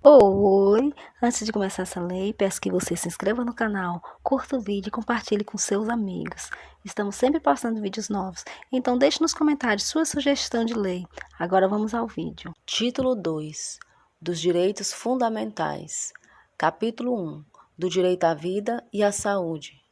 Oi! Antes de começar essa lei, peço que você se inscreva no canal, curta o vídeo e compartilhe com seus amigos. Estamos sempre postando vídeos novos, então deixe nos comentários sua sugestão de lei. Agora vamos ao vídeo. Título 2 dos Direitos Fundamentais. Capítulo 1 do Direito à Vida e à Saúde.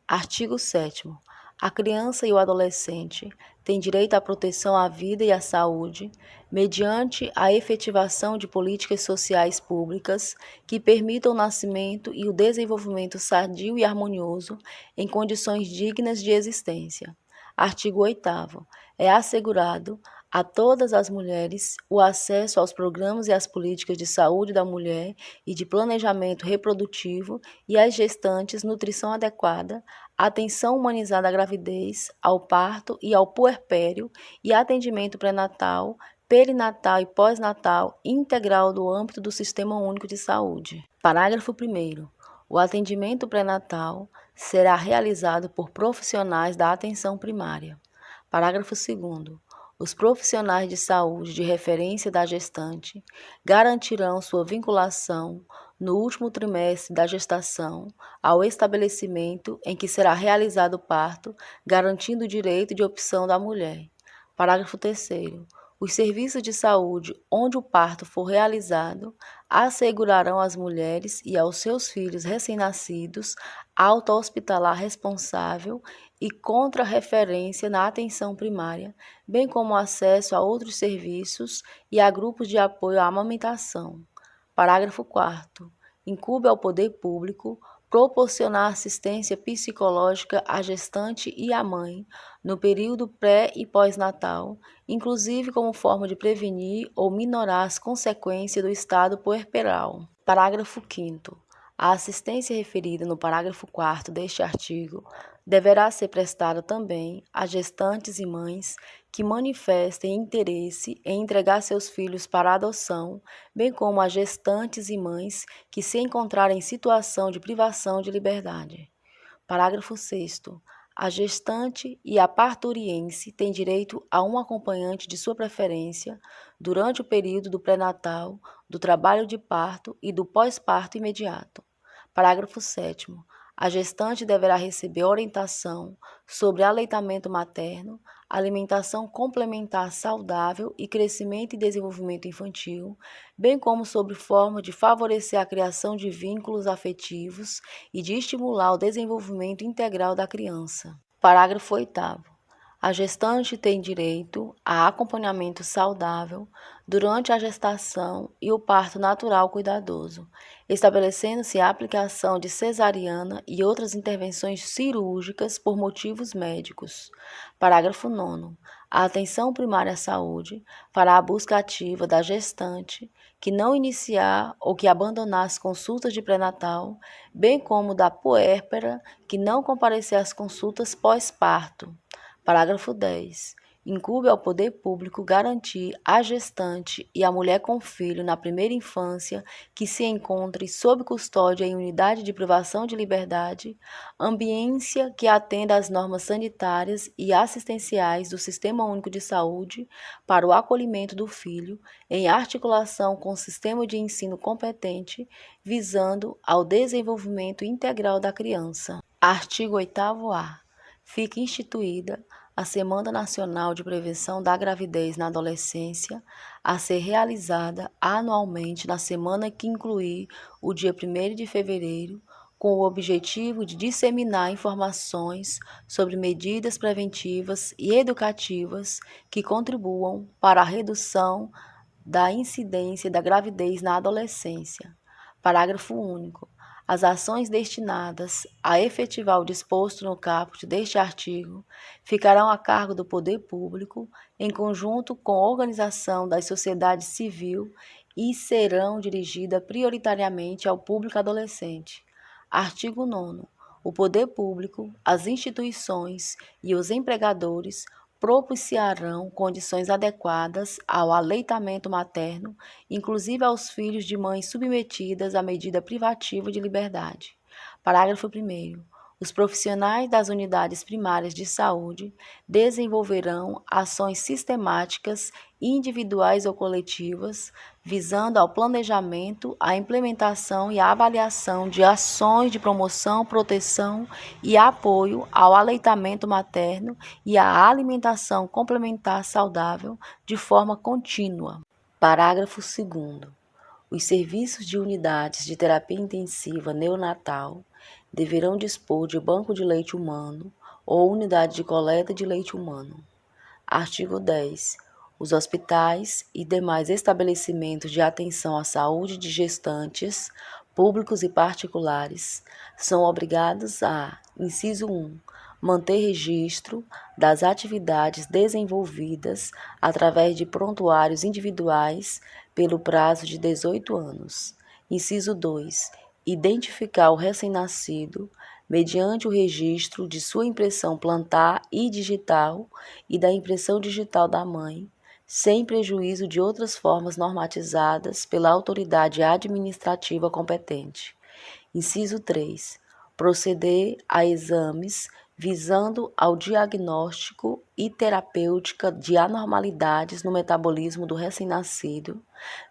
Artigo 7º. A criança e o adolescente têm direito à proteção à vida e à saúde, mediante a efetivação de políticas sociais públicas que permitam o nascimento e o desenvolvimento sadio e harmonioso em condições dignas de existência. Artigo 8º. É assegurado a todas as mulheres o acesso aos programas e às políticas de saúde da mulher e de planejamento reprodutivo e às gestantes nutrição adequada, atenção humanizada à gravidez, ao parto e ao puerpério e atendimento pré-natal, perinatal e pós-natal integral do âmbito do Sistema Único de Saúde. Parágrafo 1º. O atendimento pré-natal será realizado por profissionais da atenção primária. Parágrafo 2º. Os profissionais de saúde de referência da gestante garantirão sua vinculação no último trimestre da gestação ao estabelecimento em que será realizado o parto, garantindo o direito de opção da mulher. Parágrafo 3º. Os serviços de saúde onde o parto for realizado assegurarão às mulheres e aos seus filhos recém-nascidos alta hospitalar responsável e contra-referência na atenção primária, bem como acesso a outros serviços e a grupos de apoio à amamentação. Parágrafo 4º. Incumbe ao poder público proporcionar assistência psicológica à gestante e à mãe no período pré- e pós-natal, inclusive como forma de prevenir ou minorar as consequências do estado puerperal. Parágrafo 5º. A assistência referida no parágrafo 4º deste artigo deverá ser prestada também a gestantes e mães que manifestem interesse em entregar seus filhos para adoção, bem como a gestantes e mães que se encontrarem em situação de privação de liberdade. Parágrafo 6º. A gestante e a parturiense têm direito a um acompanhante de sua preferência durante o período do pré-natal, do trabalho de parto e do pós-parto imediato. Parágrafo 7º. A gestante deverá receber orientação sobre aleitamento materno, alimentação complementar saudável e crescimento e desenvolvimento infantil, bem como sobre forma de favorecer a criação de vínculos afetivos e de estimular o desenvolvimento integral da criança. Parágrafo 8º. A gestante tem direito a acompanhamento saudável durante a gestação e o parto natural cuidadoso, estabelecendo-se a aplicação de cesariana e outras intervenções cirúrgicas por motivos médicos. Parágrafo 9º. A atenção primária à saúde fará a busca ativa da gestante que não iniciar ou que abandonar as consultas de pré-natal, bem como da puérpera que não comparecer às consultas pós-parto. Parágrafo 10. Incumbe ao poder público garantir à gestante e à mulher com filho na primeira infância que se encontre sob custódia em unidade de privação de liberdade, ambiência que atenda às normas sanitárias e assistenciais do Sistema Único de Saúde para o acolhimento do filho, em articulação com o sistema de ensino competente, visando ao desenvolvimento integral da criança. Artigo 8º-A. Fica instituída a Semana Nacional de Prevenção da Gravidez na Adolescência, a ser realizada anualmente na semana que incluir o dia 1º de fevereiro, com o objetivo de disseminar informações sobre medidas preventivas e educativas que contribuam para a redução da incidência da gravidez na adolescência. Parágrafo único. As ações destinadas a efetivar o disposto no caput deste artigo ficarão a cargo do poder público, em conjunto com a organização da sociedade civil e serão dirigidas prioritariamente ao público adolescente. Artigo 9º. O poder público, as instituições e os empregadores propiciarão condições adequadas ao aleitamento materno, inclusive aos filhos de mães submetidas à medida privativa de liberdade. Parágrafo 1º. Os profissionais das unidades primárias de saúde desenvolverão ações sistemáticas, individuais ou coletivas, visando ao planejamento, a implementação e a avaliação de ações de promoção, proteção e apoio ao aleitamento materno e à alimentação complementar saudável de forma contínua. Parágrafo 2º. Os serviços de unidades de terapia intensiva neonatal deverão dispor de banco de leite humano ou unidade de coleta de leite humano. Artigo 10. Os hospitais e demais estabelecimentos de atenção à saúde de gestantes, públicos e particulares, são obrigados a, inciso 1, manter registro das atividades desenvolvidas através de prontuários individuais pelo prazo de 18 anos. Inciso 2. Identificar o recém-nascido mediante o registro de sua impressão plantar e digital e da impressão digital da mãe, sem prejuízo de outras formas normatizadas pela autoridade administrativa competente. Inciso 3. Proceder a exames visando ao diagnóstico e terapêutica de anormalidades no metabolismo do recém-nascido,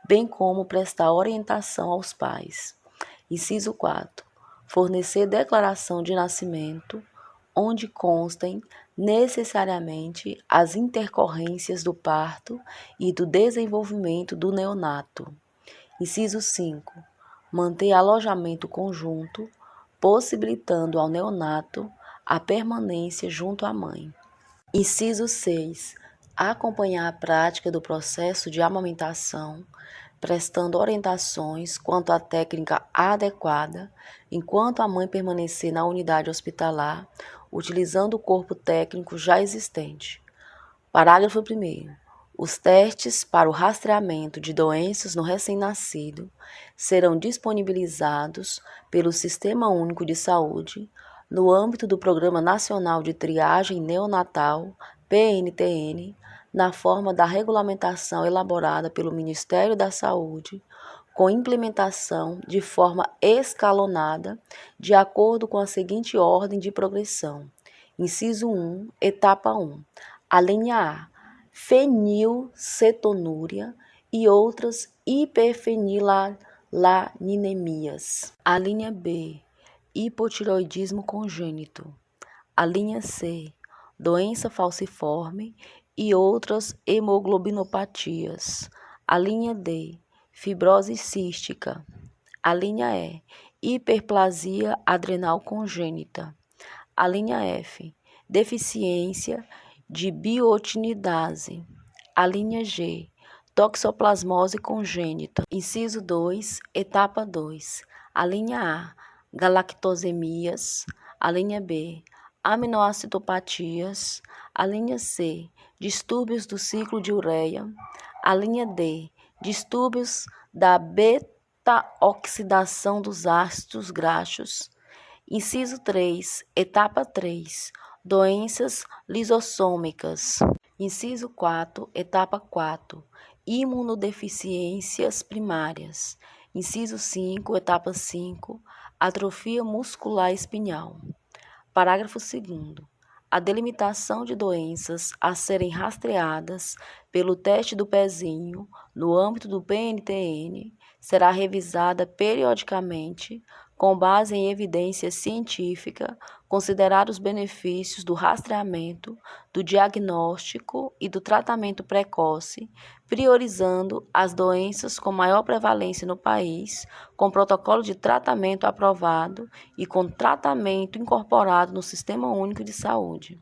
bem como prestar orientação aos pais. Inciso 4. Fornecer declaração de nascimento, onde constem necessariamente as intercorrências do parto e do desenvolvimento do neonato. Inciso 5. Manter alojamento conjunto, possibilitando ao neonato a permanência junto à mãe. Inciso 6. Acompanhar a prática do processo de amamentação, prestando orientações quanto à técnica adequada, enquanto a mãe permanecer na unidade hospitalar, utilizando o corpo técnico já existente. Parágrafo 1º. Os testes para o rastreamento de doenças no recém-nascido serão disponibilizados pelo Sistema Único de Saúde, no âmbito do Programa Nacional de Triagem Neonatal, PNTN, na forma da regulamentação elaborada pelo Ministério da Saúde, com implementação de forma escalonada, de acordo com a seguinte ordem de progressão. Inciso 1, etapa 1. A linha A, fenilcetonúria e outras hiperfenilaninemias. A linha B, hipotireoidismo congênito. A linha C, doença falciforme e outras hemoglobinopatias. A linha D, fibrose cística. A linha E, hiperplasia adrenal congênita. A linha F, deficiência de biotinidase. A linha G, toxoplasmose congênita. Inciso 2, etapa 2. A linha A, galactosemias. A linha B, aminoacidopatias. A linha C, distúrbios do ciclo de ureia. A linha D, distúrbios da beta-oxidação dos ácidos graxos. Inciso 3, etapa 3, doenças lisossômicas. Inciso 4, etapa 4, imunodeficiências primárias. Inciso 5, etapa 5, atrofia muscular espinhal. Parágrafo 2º. A delimitação de doenças a serem rastreadas pelo teste do pezinho no âmbito do PNTN será revisada periodicamente com base em evidência científica, considerar os benefícios do rastreamento, do diagnóstico e do tratamento precoce, priorizando as doenças com maior prevalência no país, com protocolo de tratamento aprovado e com tratamento incorporado no Sistema Único de Saúde.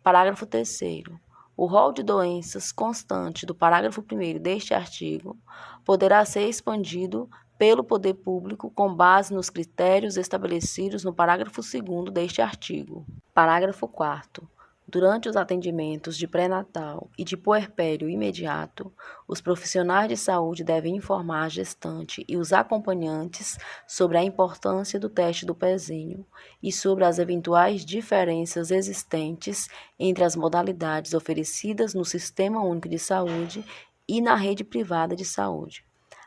Parágrafo 3º. O rol de doenças constante do parágrafo 1º deste artigo poderá ser expandido pelo poder público com base nos critérios estabelecidos no parágrafo 2º deste artigo. Parágrafo 4º. Durante os atendimentos de pré-natal e de puerpério imediato, os profissionais de saúde devem informar a gestante e os acompanhantes sobre a importância do teste do pezinho e sobre as eventuais diferenças existentes entre as modalidades oferecidas no Sistema Único de Saúde e na rede privada de saúde.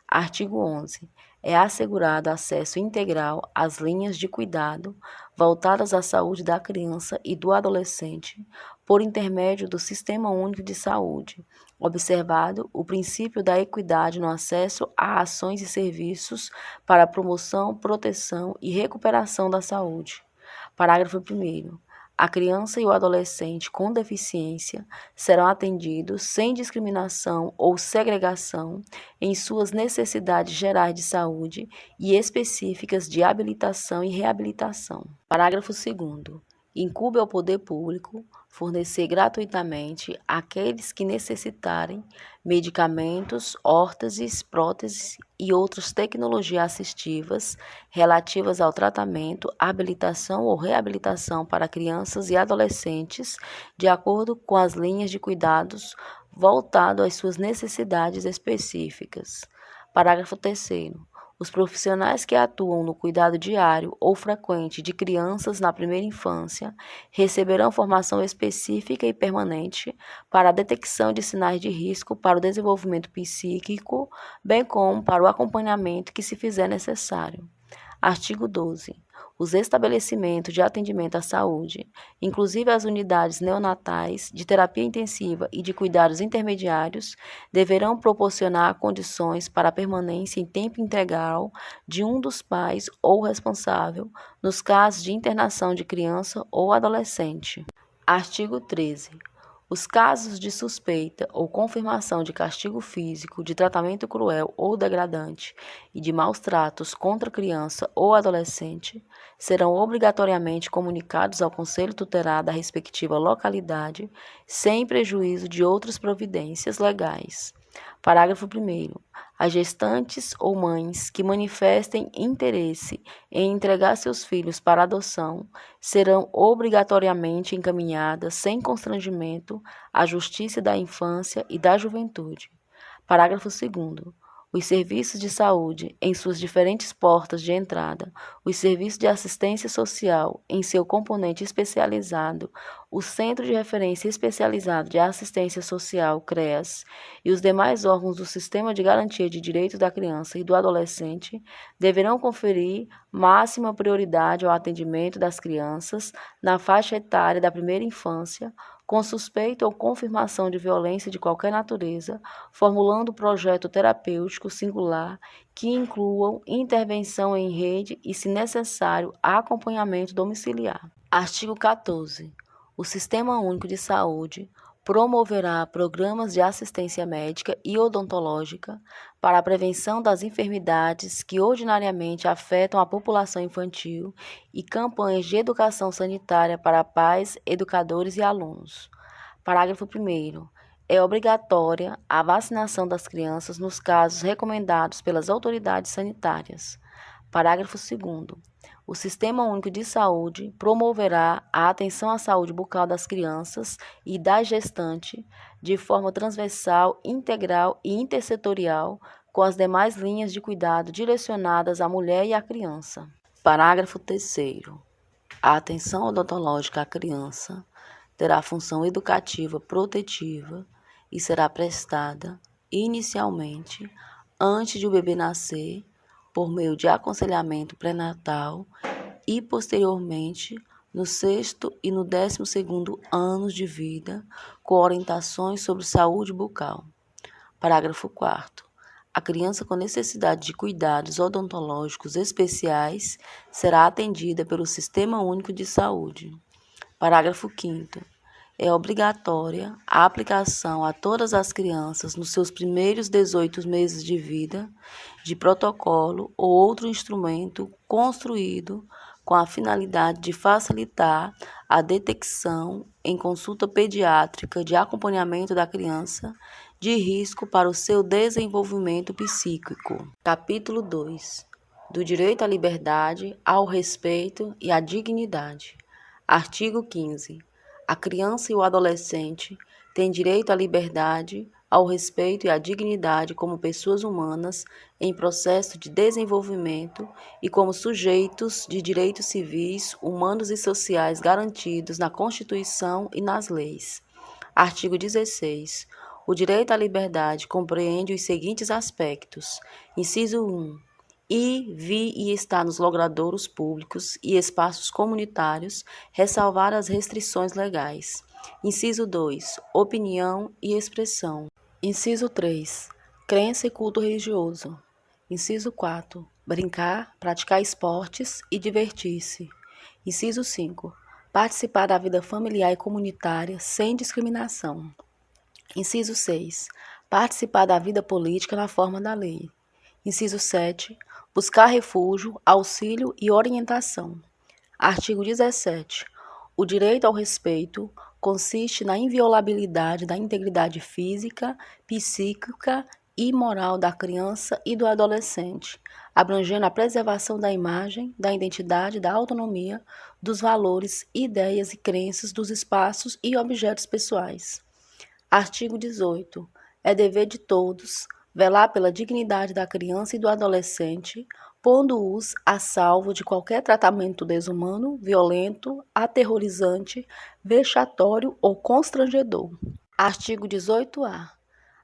Artigo 11. é assegurado acesso integral às linhas de cuidado voltadas à saúde da criança e do adolescente por intermédio do Sistema Único de Saúde, observado o princípio da equidade no acesso a ações e serviços para a promoção, proteção e recuperação da saúde. Parágrafo 1º. A criança e o adolescente com deficiência serão atendidos sem discriminação ou segregação em suas necessidades gerais de saúde e específicas de habilitação e reabilitação. Parágrafo 2º. Incumbe ao poder público fornecer gratuitamente àqueles que necessitarem medicamentos, órteses, próteses e outras tecnologias assistivas relativas ao tratamento, habilitação ou reabilitação para crianças e adolescentes, de acordo com as linhas de cuidados voltado às suas necessidades específicas. Parágrafo 3º. Os profissionais que atuam no cuidado diário ou frequente de crianças na primeira infância receberão formação específica e permanente para a detecção de sinais de risco para o desenvolvimento psíquico, bem como para o acompanhamento que se fizer necessário. Artigo 12. Os estabelecimentos de atendimento à saúde, inclusive as unidades neonatais, de terapia intensiva e de cuidados intermediários, deverão proporcionar condições para a permanência em tempo integral de um dos pais ou responsável, nos casos de internação de criança ou adolescente. Artigo 13. Os casos de suspeita ou confirmação de castigo físico, de tratamento cruel ou degradante e de maus tratos contra criança ou adolescente serão obrigatoriamente comunicados ao Conselho Tutelar da respectiva localidade, sem prejuízo de outras providências legais. Parágrafo 1º. As gestantes ou mães que manifestem interesse em entregar seus filhos para adoção serão obrigatoriamente encaminhadas sem constrangimento à Justiça da Infância e da Juventude. Parágrafo 2º. Os serviços de saúde em suas diferentes portas de entrada, os serviços de assistência social em seu componente especializado, o Centro de Referência Especializado de Assistência Social, CREAS, e os demais órgãos do Sistema de Garantia de Direitos da Criança e do Adolescente deverão conferir máxima prioridade ao atendimento das crianças na faixa etária da primeira infância, com suspeita ou confirmação de violência de qualquer natureza, formulando projeto terapêutico singular que incluam intervenção em rede e, se necessário, acompanhamento domiciliar. Artigo 14. O Sistema Único de Saúde promoverá programas de assistência médica e odontológica para a prevenção das enfermidades que ordinariamente afetam a população infantil e campanhas de educação sanitária para pais, educadores e alunos. Parágrafo 1º. É obrigatória a vacinação das crianças nos casos recomendados pelas autoridades sanitárias. Parágrafo 2º. O Sistema Único de Saúde promoverá a atenção à saúde bucal das crianças e das gestantes de forma transversal, integral e intersetorial com as demais linhas de cuidado direcionadas à mulher e à criança. Parágrafo 3º. A atenção odontológica à criança terá função educativa protetiva e será prestada, inicialmente, antes de o bebê nascer, por meio de aconselhamento pré-natal e, posteriormente, no 6º e no 12º anos de vida, com orientações sobre saúde bucal. Parágrafo 4º. A criança com necessidade de cuidados odontológicos especiais será atendida pelo Sistema Único de Saúde. Parágrafo 5º. É obrigatória a aplicação a todas as crianças nos seus primeiros 18 meses de vida de protocolo ou outro instrumento construído com a finalidade de facilitar a detecção em consulta pediátrica de acompanhamento da criança de risco para o seu desenvolvimento psíquico. Capítulo 2. Do direito à liberdade, ao respeito e à dignidade. Artigo 15. A criança e o adolescente têm direito à liberdade, ao respeito e à dignidade como pessoas humanas em processo de desenvolvimento e como sujeitos de direitos civis, humanos e sociais garantidos na Constituição e nas leis. Artigo 16. O direito à liberdade compreende os seguintes aspectos. Inciso 1. ir, vir e estar nos logradouros públicos e espaços comunitários, ressalvar as restrições legais. Inciso 2. Opinião e expressão. Inciso 3. Crença e culto religioso. Inciso 4. Brincar, praticar esportes e divertir-se. Inciso 5. Participar da vida familiar e comunitária sem discriminação. Inciso 6. Participar da vida política na forma da lei. Inciso 7. Buscar refúgio, auxílio e orientação. Artigo 17. O direito ao respeito consiste na inviolabilidade da integridade física, psíquica e moral da criança e do adolescente, abrangendo a preservação da imagem, da identidade, da autonomia, dos valores, ideias e crenças dos espaços e objetos pessoais. Artigo 18. É dever de todos velar pela dignidade da criança e do adolescente, pondo-os a salvo de qualquer tratamento desumano, violento, aterrorizante, vexatório ou constrangedor. Artigo 18-A.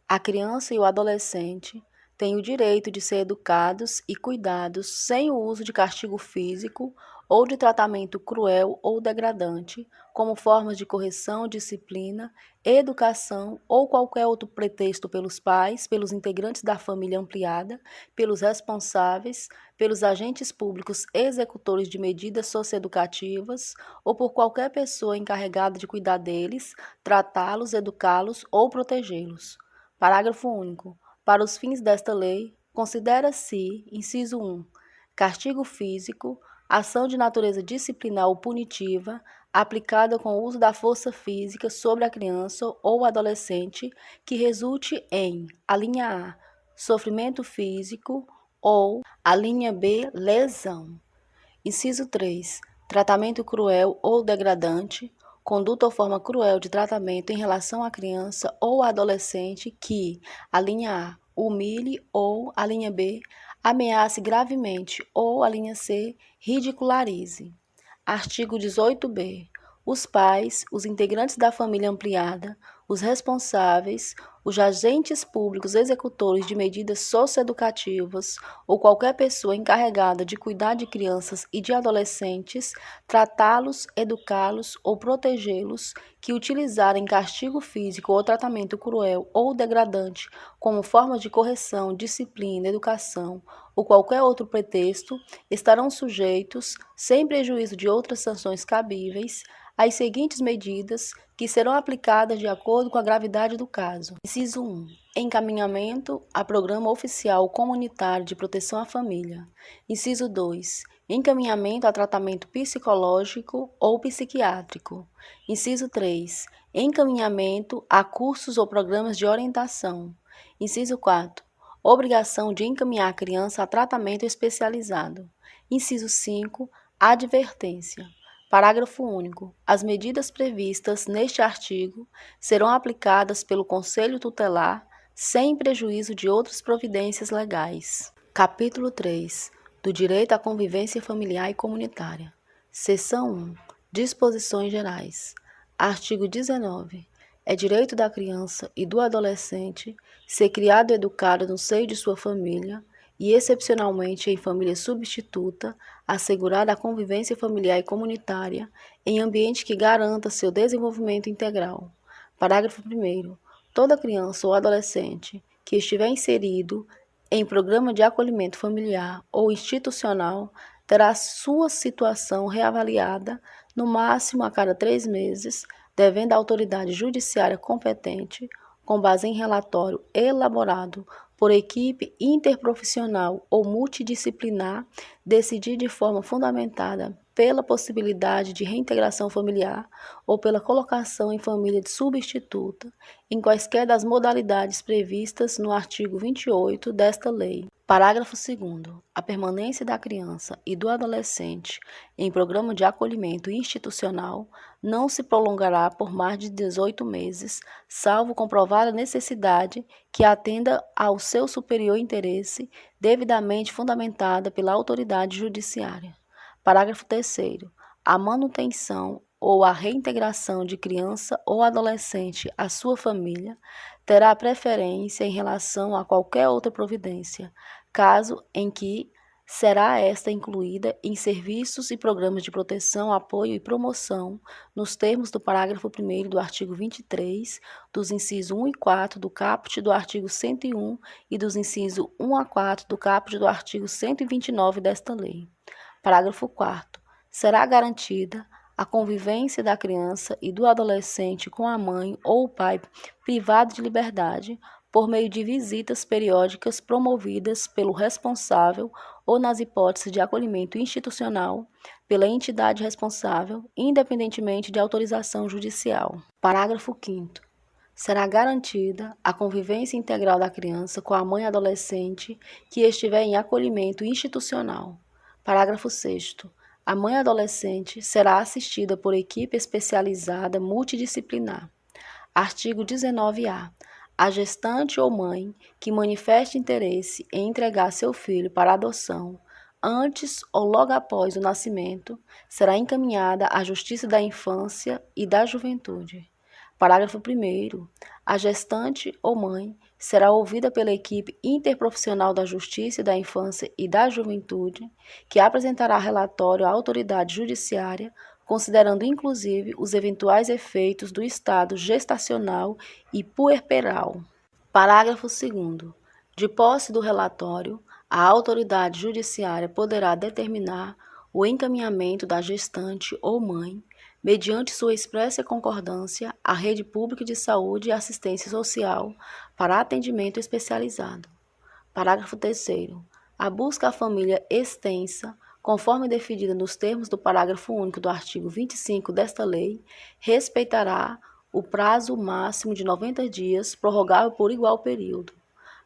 A criança e o adolescente têm o direito de ser educados e cuidados sem o uso de castigo físico ou de tratamento cruel ou degradante, como formas de correção, disciplina, educação ou qualquer outro pretexto pelos pais, pelos integrantes da família ampliada, pelos responsáveis, pelos agentes públicos executores de medidas socioeducativas ou por qualquer pessoa encarregada de cuidar deles, tratá-los, educá-los ou protegê-los. Parágrafo único. Para os fins desta lei, considera-se, inciso 1, castigo físico, ação de natureza disciplinar ou punitiva, aplicada com o uso da força física sobre a criança ou adolescente, que resulte em, a linha A, sofrimento físico ou, a linha B, lesão. Inciso 3, tratamento cruel ou degradante, conduta ou forma cruel de tratamento em relação à criança ou adolescente que, a linha A, humilhe ou, a linha B, ameace gravemente ou, a linha C, ridicularize. Artigo 18-B. Os pais, os integrantes da família ampliada, os responsáveis, os agentes públicos executores de medidas socioeducativas ou qualquer pessoa encarregada de cuidar de crianças e de adolescentes, tratá-los, educá-los ou protegê-los, que utilizarem castigo físico ou tratamento cruel ou degradante como forma de correção, disciplina, educação ou qualquer outro pretexto, estarão sujeitos, sem prejuízo de outras sanções cabíveis, às seguintes medidas, que serão aplicadas de acordo com a gravidade do caso. Inciso 1. Encaminhamento a programa oficial comunitário de proteção à família. Inciso 2. Encaminhamento a tratamento psicológico ou psiquiátrico. Inciso 3. Encaminhamento a cursos ou programas de orientação. Inciso 4. Obrigação de encaminhar a criança a tratamento especializado. Inciso 5. Advertência. Parágrafo único. As medidas previstas neste artigo serão aplicadas pelo Conselho Tutelar sem prejuízo de outras providências legais. Capítulo 3. Do Direito à Convivência Familiar e Comunitária. Seção 1. Disposições gerais. Artigo 19. É direito da criança e do adolescente ser criado e educado no seio de sua família e, excepcionalmente em família substituta, assegurar a convivência familiar e comunitária em ambiente que garanta seu desenvolvimento integral. Parágrafo 1º. Toda criança ou adolescente que estiver inserido em programa de acolhimento familiar ou institucional terá sua situação reavaliada no máximo a cada 3 meses, devendo a autoridade judiciária competente, com base em relatório elaborado por equipe interprofissional ou multidisciplinar, decidir de forma fundamentada pela possibilidade de reintegração familiar ou pela colocação em família de substituta, em quaisquer das modalidades previstas no artigo 28 desta lei. Parágrafo 2º. A permanência da criança e do adolescente em programa de acolhimento institucional não se prolongará por mais de 18 meses, salvo comprovada necessidade que atenda ao seu superior interesse, devidamente fundamentada pela autoridade judiciária. Parágrafo 3º. A manutenção ou a reintegração de criança ou adolescente à sua família terá preferência em relação a qualquer outra providência, caso em que será esta incluída em serviços e programas de proteção, apoio e promoção, nos termos do parágrafo 1º do artigo 23, dos incisos 1 e 4 do caput do artigo 101 e dos incisos 1 a 4 do caput do artigo 129 desta lei. Parágrafo 4º. Será garantida a convivência da criança e do adolescente com a mãe ou o pai privado de liberdade por meio de visitas periódicas promovidas pelo responsável ou, nas hipóteses de acolhimento institucional, pela entidade responsável, independentemente de autorização judicial. Parágrafo 5º. Será garantida a convivência integral da criança com a mãe adolescente que estiver em acolhimento institucional. Parágrafo 6º. A mãe adolescente será assistida por equipe especializada multidisciplinar. Artigo 19-A. A gestante ou mãe que manifeste interesse em entregar seu filho para adoção antes ou logo após o nascimento será encaminhada à Justiça da Infância e da Juventude. Parágrafo 1º. A gestante ou mãe será ouvida pela equipe interprofissional da Justiça da Infância e da Juventude, que apresentará relatório à autoridade judiciária, considerando inclusive os eventuais efeitos do estado gestacional e puerperal. Parágrafo 2º. De posse do relatório, a autoridade judiciária poderá determinar o encaminhamento da gestante ou mãe, mediante sua expressa concordância, à rede pública de saúde e assistência social para atendimento especializado. Parágrafo 3º. A busca à família extensa, conforme definida nos termos do parágrafo único do artigo 25 desta lei, respeitará o prazo máximo de 90 dias, prorrogável por igual período.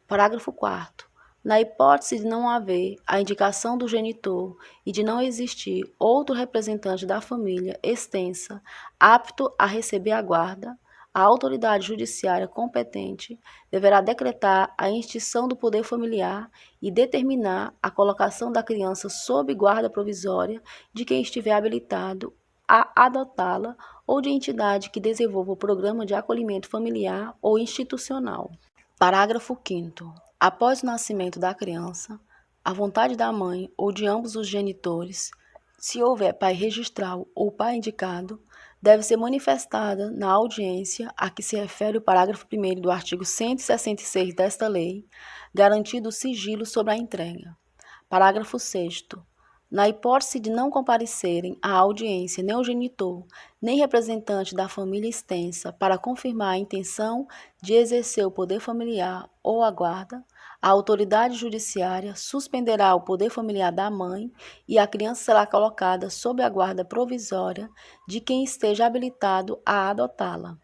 Parágrafo 4º. Na hipótese de não haver a indicação do genitor e de não existir outro representante da família extensa apto a receber a guarda, a autoridade judiciária competente deverá decretar a extinção do poder familiar e determinar a colocação da criança sob guarda provisória de quem estiver habilitado a adotá-la ou de entidade que desenvolva o programa de acolhimento familiar ou institucional. Parágrafo 5º. Após o nascimento da criança, a vontade da mãe ou de ambos os genitores, se houver pai registral ou pai indicado, deve ser manifestada na audiência a que se refere o parágrafo 1º do artigo 166 desta lei, garantido o sigilo sobre a entrega. Parágrafo 6º. Na hipótese de não comparecerem à audiência nem o genitor, nem representante da família extensa para confirmar a intenção de exercer o poder familiar ou a guarda, a autoridade judiciária suspenderá o poder familiar da mãe e a criança será colocada sob a guarda provisória de quem esteja habilitado a adotá-la.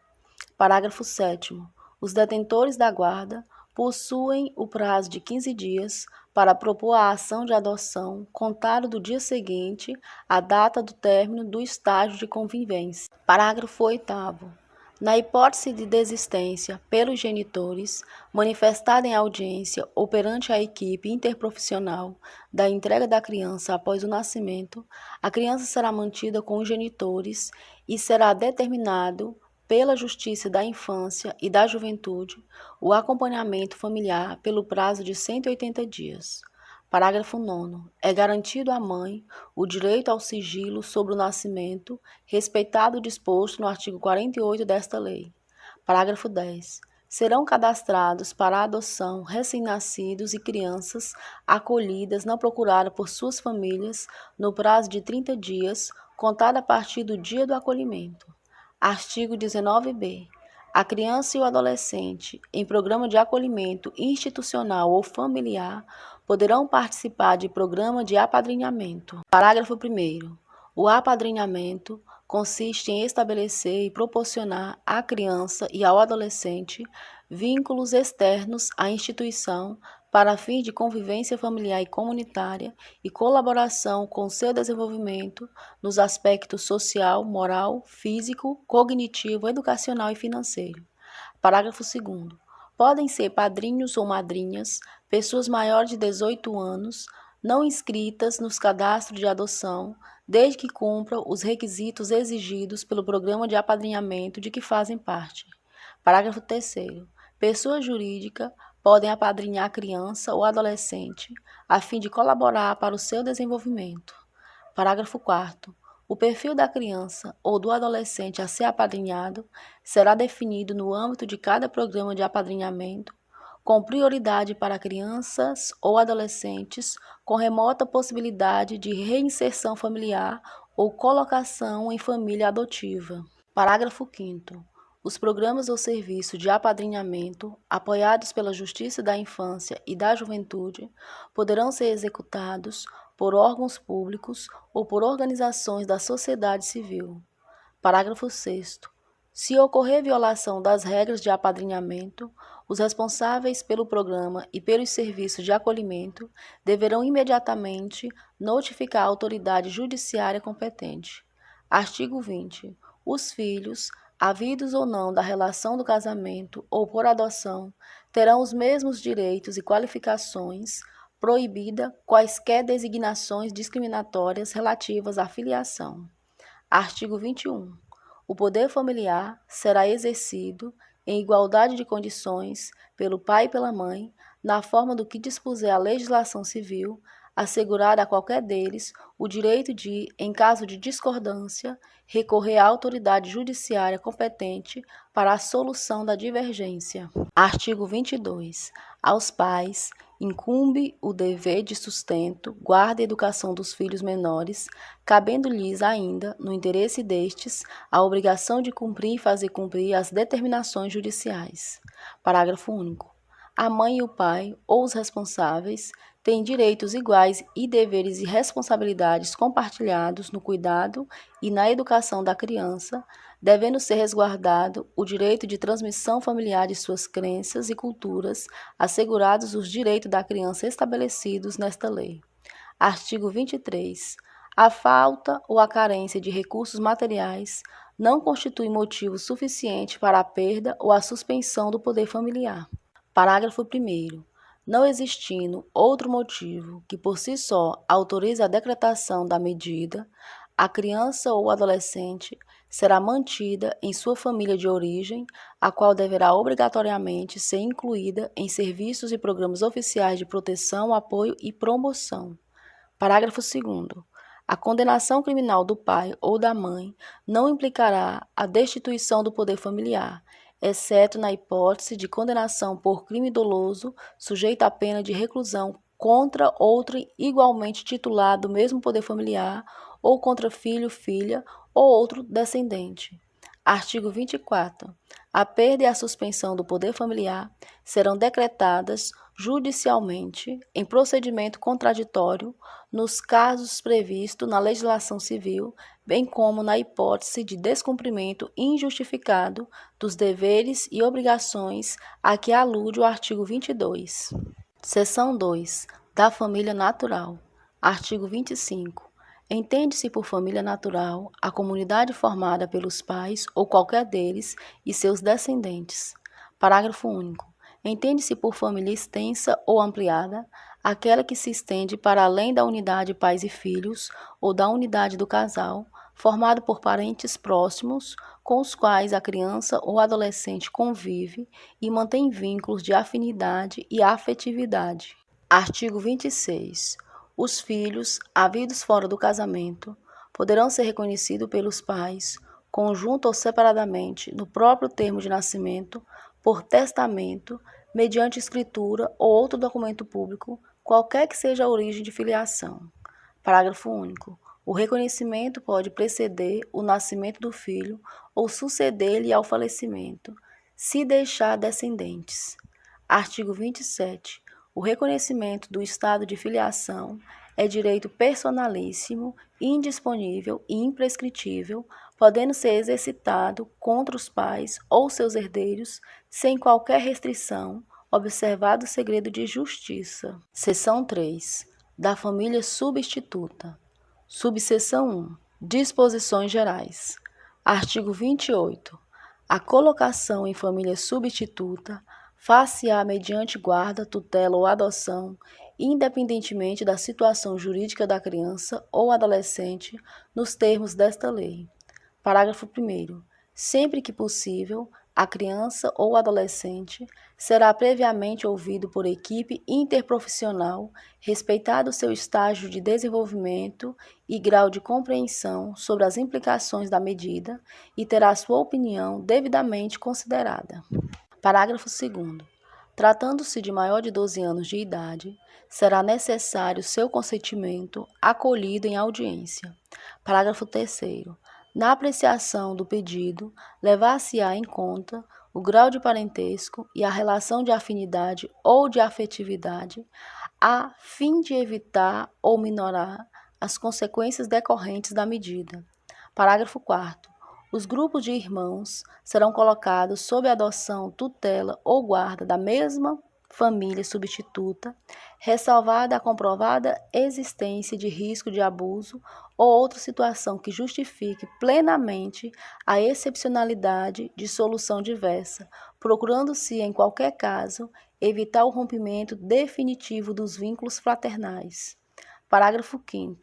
Parágrafo 7º. Os detentores da guarda possuem o prazo de 15 dias para propor a ação de adoção, contado do dia seguinte à data do término do estágio de convivência. Parágrafo 8º. Na hipótese de desistência pelos genitores, manifestada em audiência ou perante a equipe interprofissional da entrega da criança após o nascimento, a criança será mantida com os genitores e será determinado pela Justiça da Infância e da Juventude o acompanhamento familiar pelo prazo de 180 dias. Parágrafo 9º. É garantido à mãe o direito ao sigilo sobre o nascimento, respeitado o disposto no artigo 48 desta lei. Parágrafo 10º. Serão cadastrados para a adoção recém-nascidos e crianças acolhidas não procuradas por suas famílias no prazo de 30 dias, contado a partir do dia do acolhimento. Artigo 19b. A criança e o adolescente, em programa de acolhimento institucional ou familiar, poderão participar de programa de apadrinhamento. Parágrafo 1º. O apadrinhamento consiste em estabelecer e proporcionar à criança e ao adolescente vínculos externos à instituição para fins de convivência familiar e comunitária e colaboração com seu desenvolvimento nos aspectos social, moral, físico, cognitivo, educacional e financeiro. Parágrafo 2º. Podem ser padrinhos ou madrinhas pessoas maiores de 18 anos, não inscritas nos cadastros de adoção, desde que cumpram os requisitos exigidos pelo programa de apadrinhamento de que fazem parte. Parágrafo 3º. Pessoa jurídica podem apadrinhar a criança ou adolescente a fim de colaborar para o seu desenvolvimento. Parágrafo 4º. O perfil da criança ou do adolescente a ser apadrinhado será definido no âmbito de cada programa de apadrinhamento, com prioridade para crianças ou adolescentes com remota possibilidade de reinserção familiar ou colocação em família adotiva. Parágrafo 5º. Os programas ou serviços de apadrinhamento, apoiados pela Justiça da Infância e da Juventude, poderão ser executados por órgãos públicos ou por organizações da sociedade civil. Parágrafo 6º. Se ocorrer violação das regras de apadrinhamento, os responsáveis pelo programa e pelos serviços de acolhimento deverão imediatamente notificar a autoridade judiciária competente. Artigo 20. Os filhos, havidos ou não da relação do casamento ou por adoção, terão os mesmos direitos e qualificações, proibida quaisquer designações discriminatórias relativas à filiação. Artigo 21. O poder familiar será exercido em igualdade de condições pelo pai e pela mãe, na forma do que dispuser a legislação civil, assegurada a qualquer deles o direito de, em caso de discordância, recorrer à autoridade judiciária competente para a solução da divergência. Artigo 22. Aos pais incumbe o dever de sustento, guarda e educação dos filhos menores, cabendo-lhes ainda, no interesse destes, a obrigação de cumprir e fazer cumprir as determinações judiciais. Parágrafo único. A mãe e o pai, ou os responsáveis, têm direitos iguais e deveres e responsabilidades compartilhados no cuidado e na educação da criança, devendo ser resguardado o direito de transmissão familiar de suas crenças e culturas, assegurados os direitos da criança estabelecidos nesta lei. Artigo 23. A falta ou a carência de recursos materiais não constitui motivo suficiente para a perda ou a suspensão do poder familiar. Parágrafo 1º. Não existindo outro motivo que por si só autorize a decretação da medida, a criança ou adolescente será mantida em sua família de origem, a qual deverá obrigatoriamente ser incluída em serviços e programas oficiais de proteção, apoio e promoção. Parágrafo 2º. A condenação criminal do pai ou da mãe não implicará a destituição do poder familiar, exceto na hipótese de condenação por crime doloso, sujeito à pena de reclusão contra outro igualmente titular do mesmo poder familiar ou contra filho, filha ou outro descendente. Artigo 24. A perda e a suspensão do poder familiar serão decretadas judicialmente em procedimento contraditório nos casos previstos na legislação civil, bem como na hipótese de descumprimento injustificado dos deveres e obrigações a que alude o artigo 22. Seção 2. Da família natural. Artigo 25. Entende-se por família natural a comunidade formada pelos pais ou qualquer deles e seus descendentes. Parágrafo único. Entende-se por família extensa ou ampliada aquela que se estende para além da unidade pais e filhos ou da unidade do casal, formado por parentes próximos com os quais a criança ou adolescente convive e mantém vínculos de afinidade e afetividade. Artigo 26. Os filhos, havidos fora do casamento, poderão ser reconhecidos pelos pais, conjunto ou separadamente, no próprio termo de nascimento, por testamento, mediante escritura ou outro documento público, qualquer que seja a origem de filiação. Parágrafo único. O reconhecimento pode preceder o nascimento do filho ou suceder-lhe ao falecimento, se deixar descendentes. Artigo 27. O reconhecimento do estado de filiação é direito personalíssimo, indisponível e imprescritível, podendo ser exercitado contra os pais ou seus herdeiros, sem qualquer restrição, observado o segredo de justiça. Seção 3. Da família substituta. Subseção 1. Disposições gerais. Artigo 28. A colocação em família substituta far-se-á mediante guarda, tutela ou adoção, independentemente da situação jurídica da criança ou adolescente, nos termos desta lei. Parágrafo 1º. Sempre que possível, a criança ou adolescente será previamente ouvido por equipe interprofissional, respeitado seu estágio de desenvolvimento e grau de compreensão sobre as implicações da medida e terá sua opinião devidamente considerada. Parágrafo 2º. Tratando-se de maior de 12 anos de idade, será necessário seu consentimento acolhido em audiência. Parágrafo 3º. Na apreciação do pedido, levar-se-á em conta o grau de parentesco e a relação de afinidade ou de afetividade, a fim de evitar ou minorar as consequências decorrentes da medida. Parágrafo 4º. Os grupos de irmãos serão colocados sob adoção, tutela ou guarda da mesma família substituta, ressalvada a comprovada existência de risco de abuso ou outra situação que justifique plenamente a excepcionalidade de solução diversa, procurando-se, em qualquer caso, evitar o rompimento definitivo dos vínculos fraternais. Parágrafo 5º.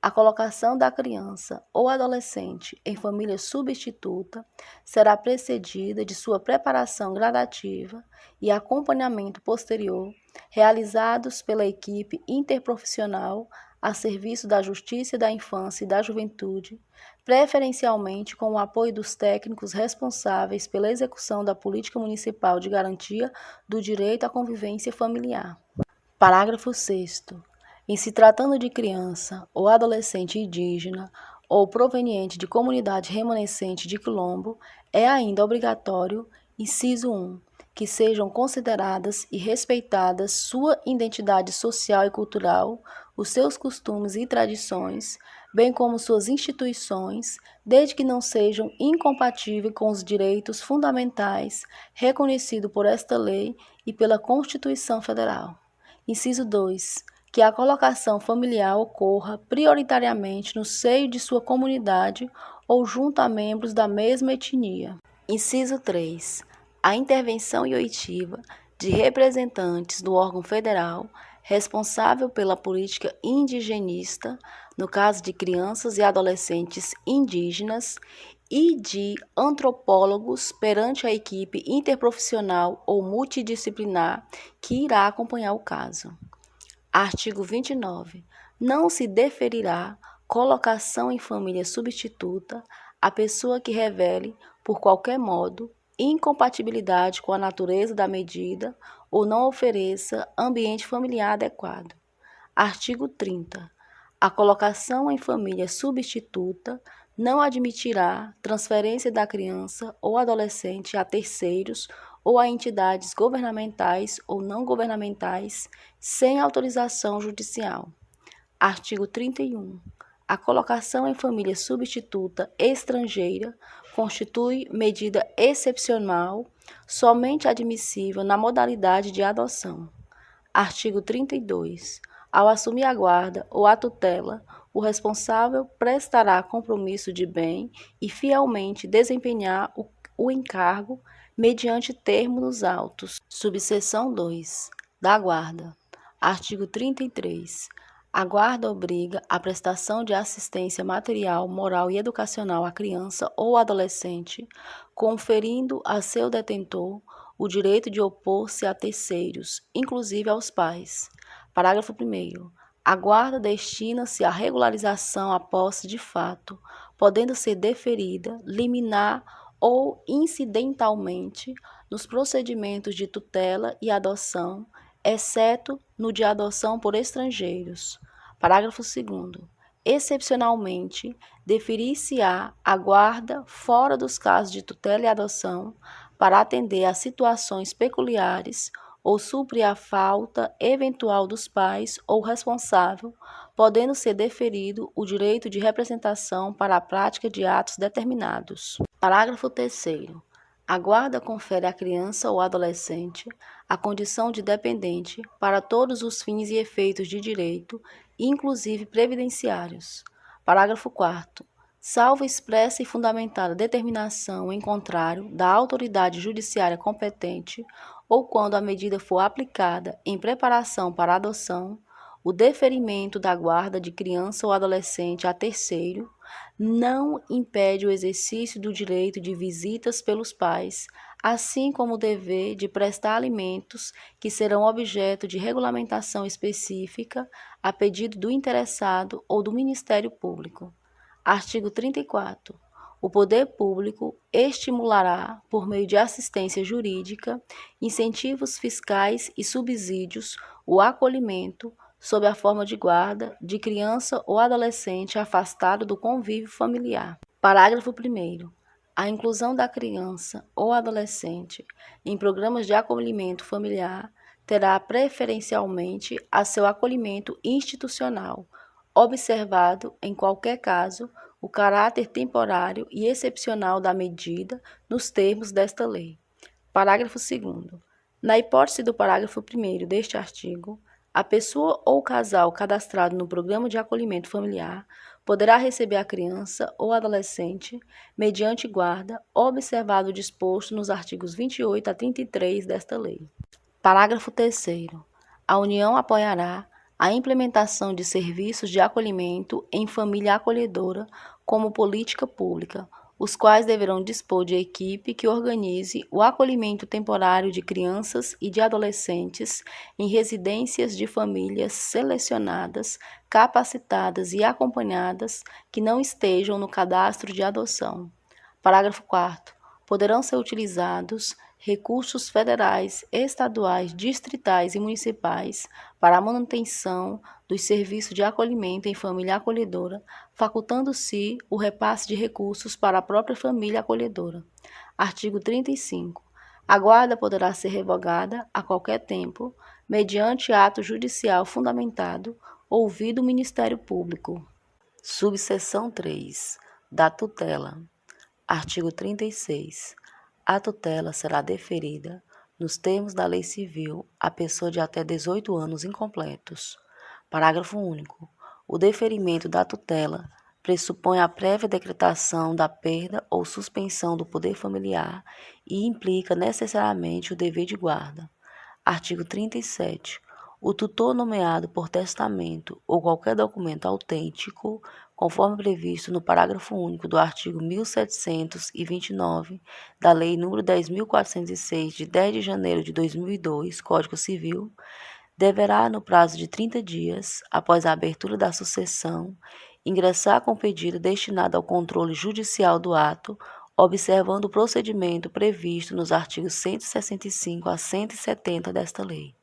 A colocação da criança ou adolescente em família substituta será precedida de sua preparação gradativa e acompanhamento posterior, realizados pela equipe interprofissional a serviço da Justiça da Infância e da Juventude, preferencialmente com o apoio dos técnicos responsáveis pela execução da Política Municipal de Garantia do Direito à Convivência Familiar. Parágrafo 6º. Em se tratando de criança ou adolescente indígena ou proveniente de comunidade remanescente de quilombo, é ainda obrigatório, inciso 1, que sejam consideradas e respeitadas sua identidade social e cultural, os seus costumes e tradições, bem como suas instituições, desde que não sejam incompatíveis com os direitos fundamentais reconhecidos por esta lei e pela Constituição Federal. Inciso 2. Que a colocação familiar ocorra prioritariamente no seio de sua comunidade ou junto a membros da mesma etnia. Inciso 3. A intervenção e oitiva de representantes do órgão federal responsável pela política indigenista, no caso de crianças e adolescentes indígenas, e de antropólogos perante a equipe interprofissional ou multidisciplinar que irá acompanhar o caso. Artigo 29. Não se deferirá colocação em família substituta a pessoa que revele, por qualquer modo, incompatibilidade com a natureza da medida ou não ofereça ambiente familiar adequado. Artigo 30. A colocação em família substituta não admitirá transferência da criança ou adolescente a terceiros ou a entidades governamentais ou não governamentais sem autorização judicial. Artigo 31. A colocação em família substituta estrangeira constitui medida excepcional, somente admissível na modalidade de adoção. Artigo 32. Ao assumir a guarda ou a tutela, o responsável prestará compromisso de bem e fielmente desempenhar o encargo mediante termo nos autos. Subseção 2. Da guarda. Artigo 33. A guarda obriga a prestação de assistência material, moral e educacional à criança ou adolescente, conferindo a seu detentor o direito de opor-se a terceiros, inclusive aos pais. Parágrafo 1º. A guarda destina-se à regularização à posse de fato, podendo ser deferida, liminar ou incidentalmente nos procedimentos de tutela e adoção, exceto no de adoção por estrangeiros. Parágrafo 2º. Excepcionalmente, deferir-se-á a guarda fora dos casos de tutela e adoção para atender a situações peculiares ou suprir a falta eventual dos pais ou responsável, podendo ser deferido o direito de representação para a prática de atos determinados. Parágrafo 3º. A guarda confere à criança ou adolescente a condição de dependente para todos os fins e efeitos de direito, inclusive previdenciários. Parágrafo 4º. Salvo expressa e fundamentada determinação em contrário da autoridade judiciária competente ou quando a medida for aplicada em preparação para a adoção, o deferimento da guarda de criança ou adolescente a terceiro não impede o exercício do direito de visitas pelos pais assim como o dever de prestar alimentos que serão objeto de regulamentação específica a pedido do interessado ou do Ministério Público. Artigo 34. O poder público estimulará, por meio de assistência jurídica, incentivos fiscais e subsídios, o acolhimento, sob a forma de guarda, de criança ou adolescente afastado do convívio familiar. Parágrafo 1º. A inclusão da criança ou adolescente em programas de acolhimento familiar terá preferencialmente a seu acolhimento institucional, observado, em qualquer caso, o caráter temporário e excepcional da medida nos termos desta lei. Parágrafo 2º. Na hipótese do parágrafo 1º deste artigo, a pessoa ou casal cadastrado no programa de acolhimento familiar poderá receber a criança ou adolescente mediante guarda, observado o disposto nos artigos 28 a 33 desta lei. Parágrafo 3º. A União apoiará a implementação de serviços de acolhimento em família acolhedora como política pública, os quais deverão dispor de equipe que organize o acolhimento temporário de crianças e de adolescentes em residências de famílias selecionadas, capacitadas e acompanhadas que não estejam no cadastro de adoção. Parágrafo 4º. Poderão ser utilizados recursos federais, estaduais, distritais e municipais para a manutenção dos serviços de acolhimento em família acolhedora, facultando-se o repasse de recursos para a própria família acolhedora. Artigo 35. A guarda poderá ser revogada a qualquer tempo, mediante ato judicial fundamentado, ouvido o Ministério Público. Subseção 3. Da tutela. Artigo 36. A tutela será deferida, nos termos da Lei Civil, à pessoa de até 18 anos incompletos. Parágrafo único. O deferimento da tutela pressupõe a prévia decretação da perda ou suspensão do poder familiar e implica necessariamente o dever de guarda. Artigo 37. O tutor nomeado por testamento ou qualquer documento autêntico, conforme previsto no parágrafo único do artigo 1729 da Lei nº 10.406, de 10 de janeiro de 2002, Código Civil, deverá, no prazo de 30 dias, após a abertura da sucessão, ingressar com pedido destinado ao controle judicial do ato, observando o procedimento previsto nos artigos 165 a 170 desta lei.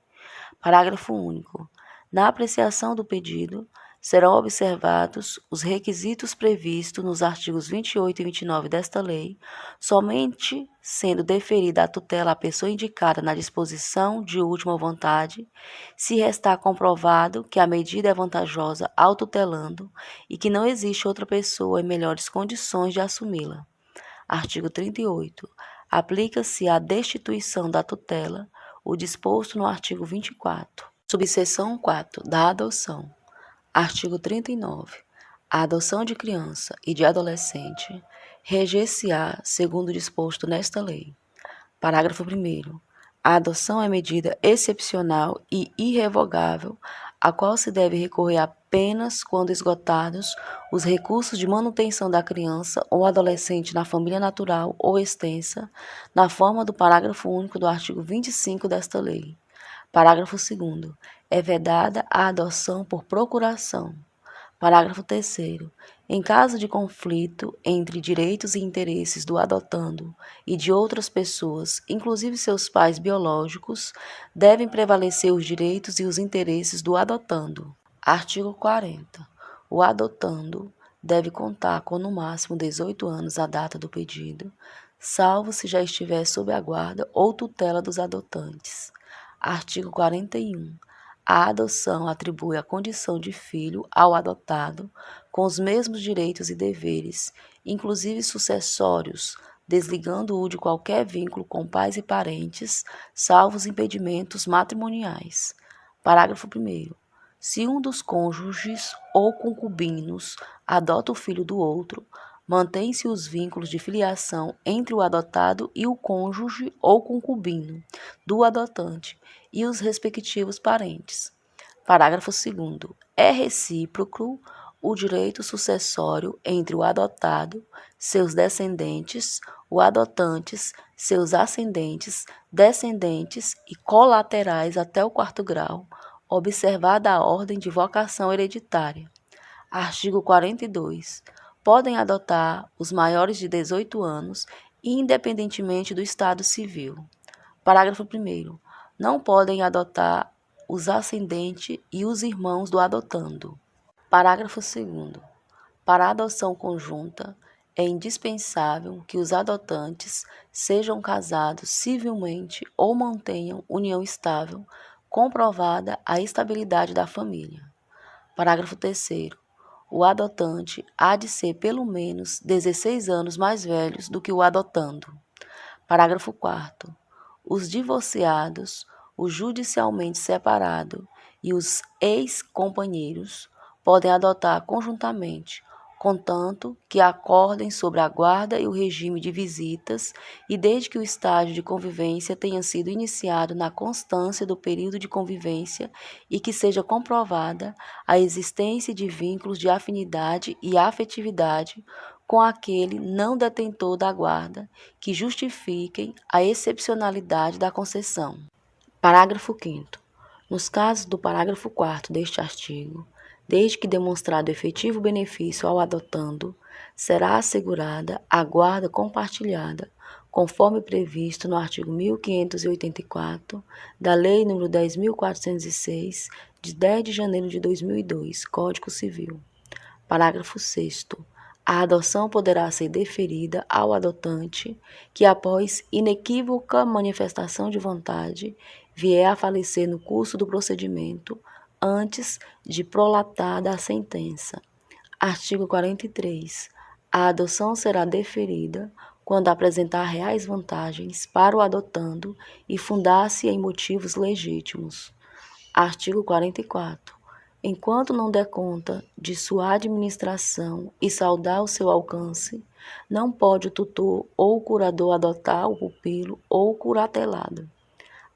Parágrafo único. Na apreciação do pedido, serão observados os requisitos previstos nos artigos 28 e 29 desta lei, somente sendo deferida a tutela à pessoa indicada na disposição de última vontade, se restar comprovado que a medida é vantajosa ao tutelando e que não existe outra pessoa em melhores condições de assumi-la. Artigo 38. Aplica-se à destituição da tutela o disposto no artigo 24. Subseção 4. Da adoção. Artigo 39. A adoção de criança e de adolescente reger-se-á segundo o disposto nesta lei. Parágrafo 1º. A adoção é medida excepcional e irrevogável, a qual se deve recorrer apenas quando esgotados os recursos de manutenção da criança ou adolescente na família natural ou extensa, na forma do parágrafo único do artigo 25 desta lei. Parágrafo 2º. É vedada a adoção por procuração. Parágrafo 3º. Em caso de conflito entre direitos e interesses do adotando e de outras pessoas, inclusive seus pais biológicos, devem prevalecer os direitos e os interesses do adotando. Artigo 40. O adotando deve contar com no máximo 18 anos à data do pedido, salvo se já estiver sob a guarda ou tutela dos adotantes. Artigo 41. A adoção atribui a condição de filho ao adotado, com os mesmos direitos e deveres, inclusive sucessórios, desligando-o de qualquer vínculo com pais e parentes, salvo os impedimentos matrimoniais. Parágrafo 1º. Se um dos cônjuges ou concubinos adota o filho do outro, mantém-se os vínculos de filiação entre o adotado e o cônjuge ou concubino do adotante e os respectivos parentes. Parágrafo 2º. É recíproco o direito sucessório entre o adotado, seus descendentes, os adotantes, seus ascendentes, descendentes e colaterais até o 4º grau, observada a ordem de vocação hereditária. Artigo 42. Podem adotar os maiores de 18 anos, independentemente do estado civil. Parágrafo 1º. Não podem adotar os ascendentes e os irmãos do adotando. Parágrafo 2º. Para a adoção conjunta, é indispensável que os adotantes sejam casados civilmente ou mantenham união estável, comprovada a estabilidade da família. Parágrafo 3º. O adotante há de ser pelo menos 16 anos mais velho do que o adotando. Parágrafo 4º. Os divorciados, o judicialmente separado e os ex-companheiros podem adotar conjuntamente, contanto que acordem sobre a guarda e o regime de visitas e desde que o estágio de convivência tenha sido iniciado na constância do período de convivência e que seja comprovada a existência de vínculos de afinidade e afetividade com aquele não detentor da guarda que justifiquem a excepcionalidade da concessão. Parágrafo 5º. Nos casos do parágrafo 4º deste artigo, desde que demonstrado efetivo benefício ao adotando, será assegurada a guarda compartilhada, conforme previsto no artigo 1584 da Lei nº 10.406, de 10 de janeiro de 2002, Código Civil. Parágrafo 6º. A adoção poderá ser deferida ao adotante que, após inequívoca manifestação de vontade, vier a falecer no curso do procedimento, antes de prolatada a sentença. Artigo 43. A adoção será deferida quando apresentar reais vantagens para o adotando e fundar-se em motivos legítimos. Artigo 44. Enquanto não der conta de sua administração e saldar o seu alcance, não pode o tutor ou o curador adotar o pupilo ou o curatelado.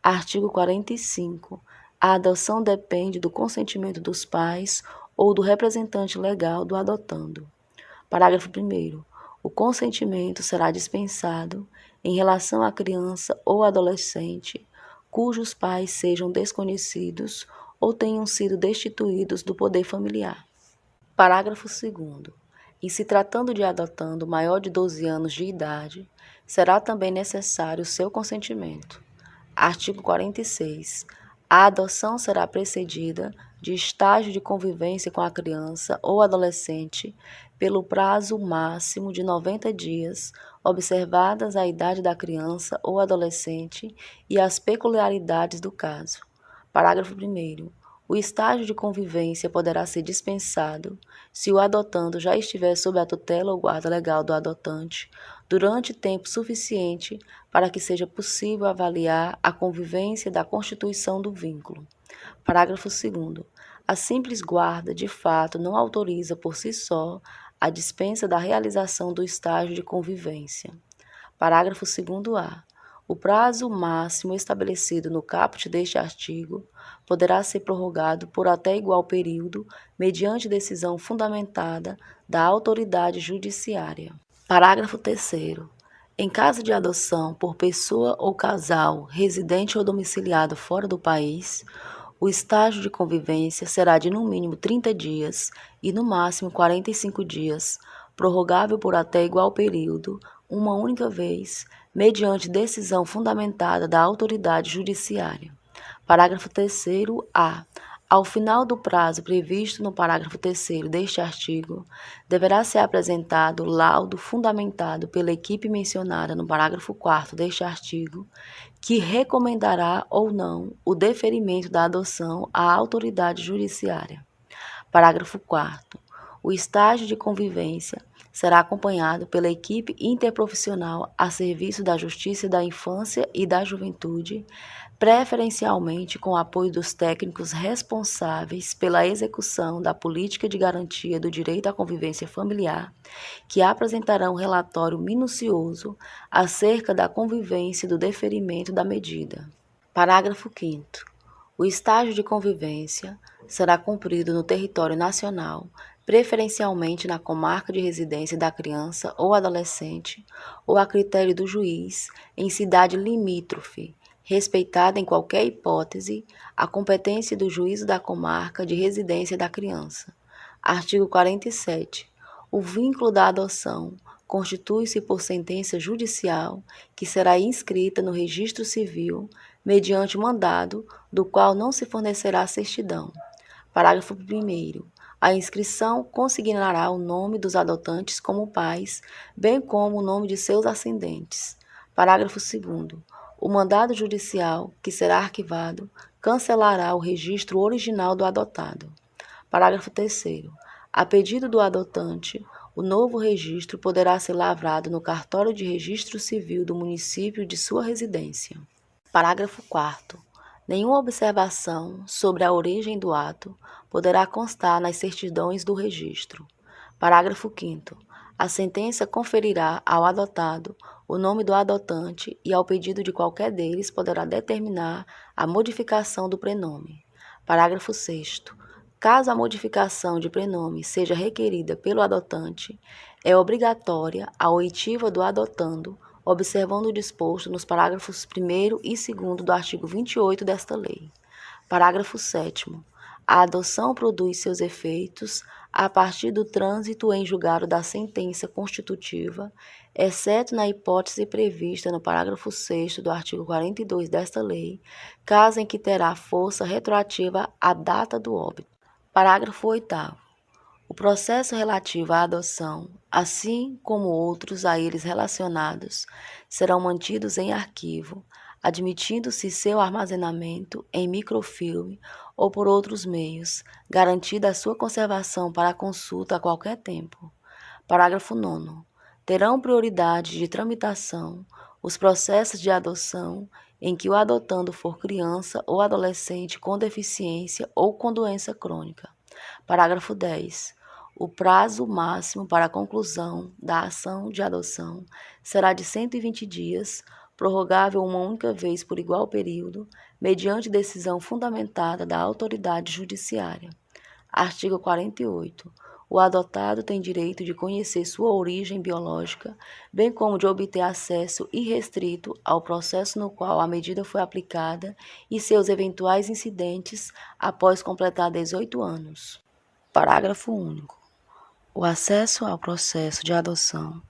Artigo 45. A adoção depende do consentimento dos pais ou do representante legal do adotando. Parágrafo 1º. O consentimento será dispensado em relação à criança ou adolescente cujos pais sejam desconhecidos ou tenham sido destituídos do poder familiar. Parágrafo 2º. Em se tratando de adotando maior de 12 anos de idade, será também necessário seu consentimento. Artigo 46. A adoção será precedida de estágio de convivência com a criança ou adolescente pelo prazo máximo de 90 dias, observadas a idade da criança ou adolescente e as peculiaridades do caso. Parágrafo 1º. O estágio de convivência poderá ser dispensado se o adotando já estiver sob a tutela ou guarda legal do adotante durante tempo suficiente para que seja possível avaliar a convivência da constituição do vínculo. Parágrafo 2º. A simples guarda, de fato, não autoriza por si só a dispensa da realização do estágio de convivência. Parágrafo 2º-A. O prazo máximo estabelecido no caput deste artigo poderá ser prorrogado por até igual período, mediante decisão fundamentada da autoridade judiciária. Parágrafo 3º. Em caso de adoção por pessoa ou casal residente ou domiciliado fora do país, o estágio de convivência será de no mínimo 30 dias e no máximo 45 dias, prorrogável por até igual período, uma única vez, mediante decisão fundamentada da autoridade judiciária. Parágrafo 3º-A. Ao final do prazo previsto no parágrafo 3º deste artigo, deverá ser apresentado laudo fundamentado pela equipe mencionada no parágrafo 4º deste artigo, que recomendará ou não o deferimento da adoção à autoridade judiciária. Parágrafo 4º. O estágio de convivência será acompanhado pela equipe interprofissional a serviço da Justiça da Infância e da Juventude, preferencialmente com o apoio dos técnicos responsáveis pela execução da política de garantia do direito à convivência familiar, que apresentarão um relatório minucioso acerca da convivência e do deferimento da medida. Parágrafo 5º. O estágio de convivência será cumprido no território nacional, preferencialmente na comarca de residência da criança ou adolescente, ou a critério do juiz, em cidade limítrofe, respeitada em qualquer hipótese a competência do juízo da comarca de residência da criança. Artigo 47. O vínculo da adoção constitui-se por sentença judicial que será inscrita no registro civil mediante mandado do qual não se fornecerá certidão. Parágrafo 1º. A inscrição consignará o nome dos adotantes como pais, bem como o nome de seus ascendentes. Parágrafo 2º. O mandado judicial, que será arquivado, cancelará o registro original do adotado. Parágrafo 3º. A pedido do adotante, o novo registro poderá ser lavrado no cartório de registro civil do município de sua residência. Parágrafo 4º. Nenhuma observação sobre a origem do ato poderá constar nas certidões do registro. Parágrafo 5º. A sentença conferirá ao adotado o nome do adotante e, ao pedido de qualquer deles, poderá determinar a modificação do prenome. Parágrafo 6º. Caso a modificação de prenome seja requerida pelo adotante, é obrigatória a oitiva do adotando, observando o disposto nos parágrafos 1º e 2º do artigo 28 desta lei. Parágrafo 7º. A adoção produz seus efeitos a partir do trânsito em julgado da sentença constitutiva, exceto na hipótese prevista no parágrafo 6º do artigo 42 desta lei, caso em que terá força retroativa à data do óbito. Parágrafo 8º. O processo relativo à adoção, assim como outros a eles relacionados, serão mantidos em arquivo, admitindo-se seu armazenamento em microfilme ou por outros meios, garantida a sua conservação para consulta a qualquer tempo. Parágrafo 9º. Terão prioridade de tramitação os processos de adoção em que o adotando for criança ou adolescente com deficiência ou com doença crônica. Parágrafo 10. O prazo máximo para a conclusão da ação de adoção será de 120 dias, prorrogável uma única vez por igual período, mediante decisão fundamentada da autoridade judiciária. Artigo 48. O adotado tem direito de conhecer sua origem biológica, bem como de obter acesso irrestrito ao processo no qual a medida foi aplicada e seus eventuais incidentes após completar 18 anos. Parágrafo único. O acesso ao processo de adoção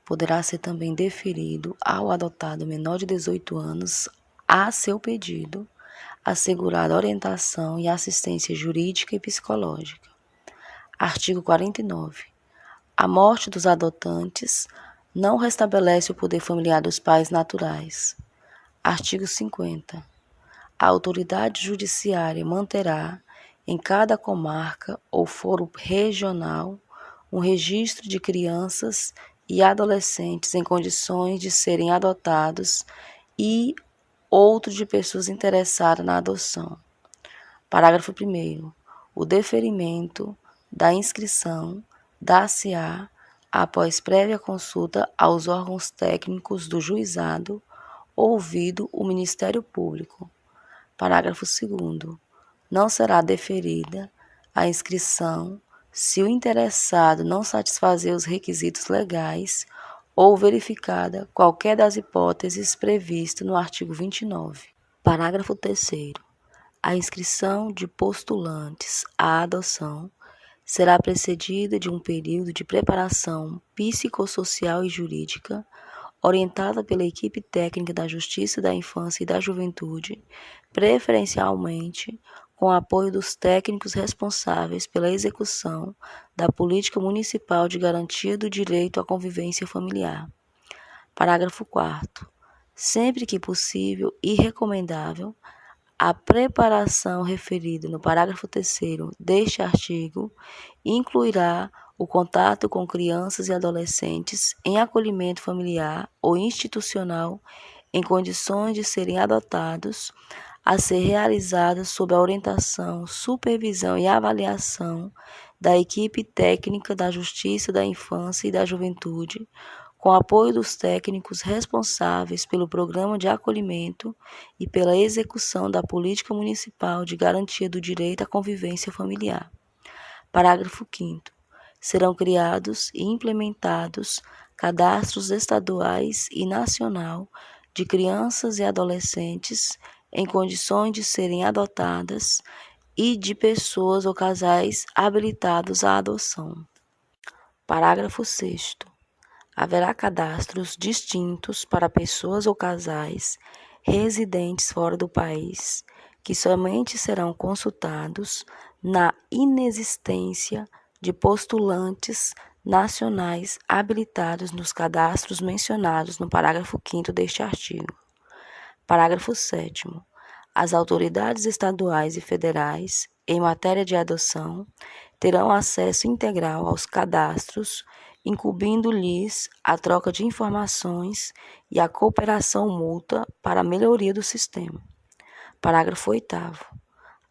poderá ser também deferido ao adotado menor de 18 anos a seu pedido, assegurada orientação e assistência jurídica e psicológica. Artigo 49. A morte dos adotantes não restabelece o poder familiar dos pais naturais. Artigo 50. A autoridade judiciária manterá, em cada comarca ou foro regional, um registro de crianças e adolescentes em condições de serem adotados e outro de pessoas interessadas na adoção. Parágrafo 1º. O deferimento da inscrição dar-se-á após prévia consulta aos órgãos técnicos do juizado, ouvido o Ministério Público. Parágrafo 2º. Não será deferida a inscrição se o interessado não satisfazer os requisitos legais ou verificada qualquer das hipóteses previstas no artigo 29. Parágrafo 3º. A inscrição de postulantes à adoção será precedida de um período de preparação psicossocial e jurídica, orientada pela equipe técnica da Justiça da Infância e da Juventude, preferencialmente com apoio dos técnicos responsáveis pela execução da Política Municipal de Garantia do Direito à Convivência Familiar. Parágrafo 4º. Sempre que possível e recomendável, a preparação referida no parágrafo 3º deste artigo incluirá o contato com crianças e adolescentes em acolhimento familiar ou institucional em condições de serem adotados, a ser realizada sob a orientação, supervisão e avaliação da equipe técnica da Justiça da Infância e da Juventude, com apoio dos técnicos responsáveis pelo programa de acolhimento e pela execução da Política Municipal de Garantia do Direito à Convivência Familiar. Parágrafo 5º. serão criados e implementados cadastros estaduais e nacional de crianças e adolescentes em condições de serem adotadas e de pessoas ou casais habilitados à adoção. Parágrafo 6º. Haverá cadastros distintos para pessoas ou casais residentes fora do país, que somente serão consultados na inexistência de postulantes nacionais habilitados nos cadastros mencionados no parágrafo 5º deste artigo. Parágrafo 7º. As autoridades estaduais e federais, em matéria de adoção, terão acesso integral aos cadastros, incumbindo-lhes a troca de informações e a cooperação mútua para a melhoria do sistema. Parágrafo 8º.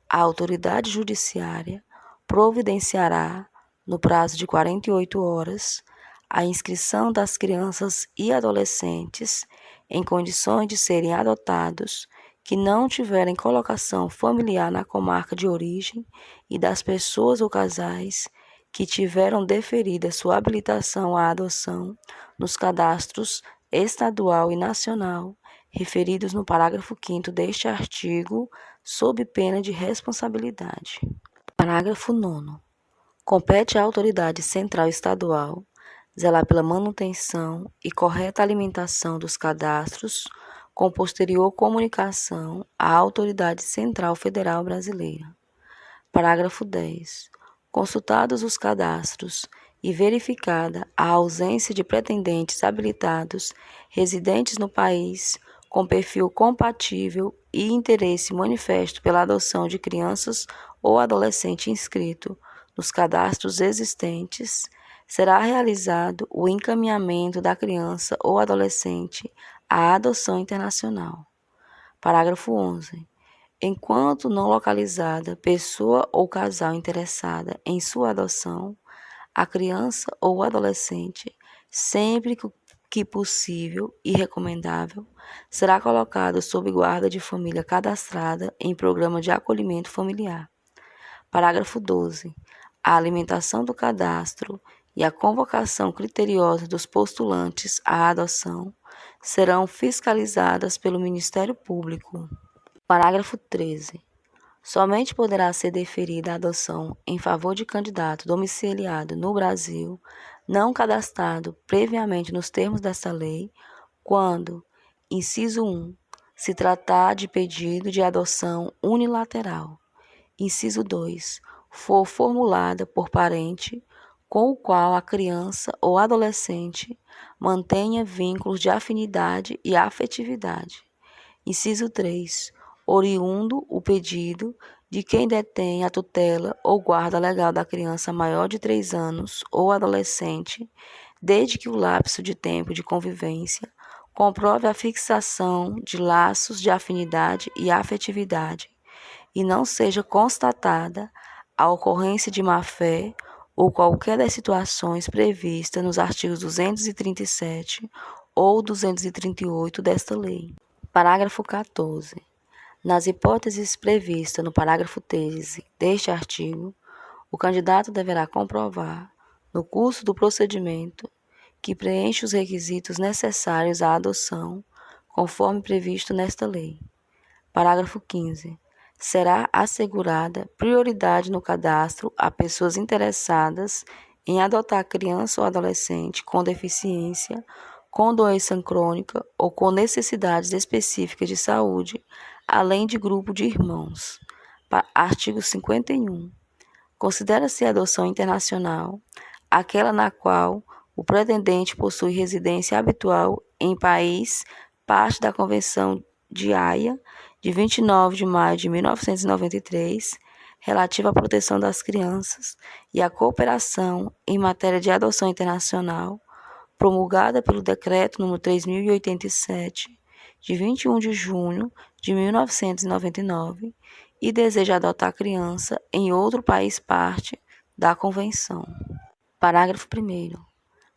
A autoridade judiciária providenciará, no prazo de 48 horas, a inscrição das crianças e adolescentes em condições de serem adotados que não tiverem colocação familiar na comarca de origem e das pessoas ou casais que tiveram deferida sua habilitação à adoção nos cadastros estadual e nacional referidos no parágrafo 5º deste artigo, sob pena de responsabilidade. Parágrafo 9º. Compete à autoridade central estadual zelar pela manutenção e correta alimentação dos cadastros, com posterior comunicação à Autoridade Central Federal Brasileira. Parágrafo 10. Consultados os cadastros e verificada a ausência de pretendentes habilitados residentes no país com perfil compatível e interesse manifesto pela adoção de crianças ou adolescente inscrito nos cadastros existentes, será realizado o encaminhamento da criança ou adolescente à adoção internacional. Parágrafo 11. Enquanto não localizada pessoa ou casal interessada em sua adoção, a criança ou adolescente, sempre que possível e recomendável, será colocado sob guarda de família cadastrada em programa de acolhimento familiar. Parágrafo 12. A alimentação do cadastro e a convocação criteriosa dos postulantes à adoção serão fiscalizadas pelo Ministério Público. Parágrafo 13. Somente poderá ser deferida a adoção em favor de candidato domiciliado no Brasil, não cadastrado previamente nos termos desta lei, quando, inciso 1, se tratar de pedido de adoção unilateral. Inciso 2, for formulada por parente com o qual a criança ou adolescente mantenha vínculos de afinidade e afetividade. Inciso 3, oriundo o pedido de quem detém a tutela ou guarda legal da criança maior de 3 anos ou adolescente, desde que o lapso de tempo de convivência comprove a fixação de laços de afinidade e afetividade e não seja constatada a ocorrência de má-fé ou qualquer das situações previstas nos artigos 237 ou 238 desta lei. Parágrafo 14. Nas hipóteses previstas no parágrafo 13 deste artigo, o candidato deverá comprovar, no curso do procedimento, que preenche os requisitos necessários à adoção, conforme previsto nesta lei. Parágrafo 15. Será assegurada prioridade no cadastro a pessoas interessadas em adotar criança ou adolescente com deficiência, com doença crônica ou com necessidades específicas de saúde, além de grupo de irmãos. Artigo 51. Considera-se a adoção internacional aquela na qual o pretendente possui residência habitual em país parte da Convenção de Haia, de 29 de maio de 1993, relativa à proteção das crianças e à cooperação em matéria de adoção internacional, promulgada pelo Decreto nº 3.087, de 21 de junho de 1999, e deseja adotar criança em outro país parte da Convenção. Parágrafo 1º.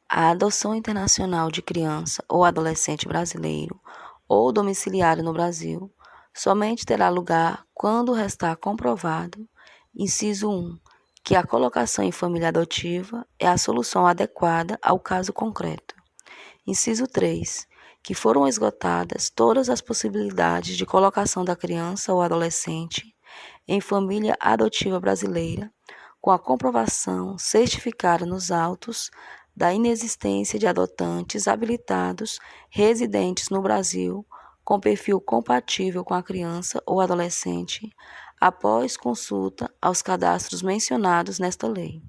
A adoção internacional de criança ou adolescente brasileiro ou domiciliado no Brasil somente terá lugar quando restar comprovado, inciso 1, que a colocação em família adotiva é a solução adequada ao caso concreto. Inciso 3. Que foram esgotadas todas as possibilidades de colocação da criança ou adolescente em família adotiva brasileira, com a comprovação certificada nos autos da inexistência de adotantes habilitados residentes no Brasil com perfil compatível com a criança ou adolescente, após consulta aos cadastros mencionados nesta lei.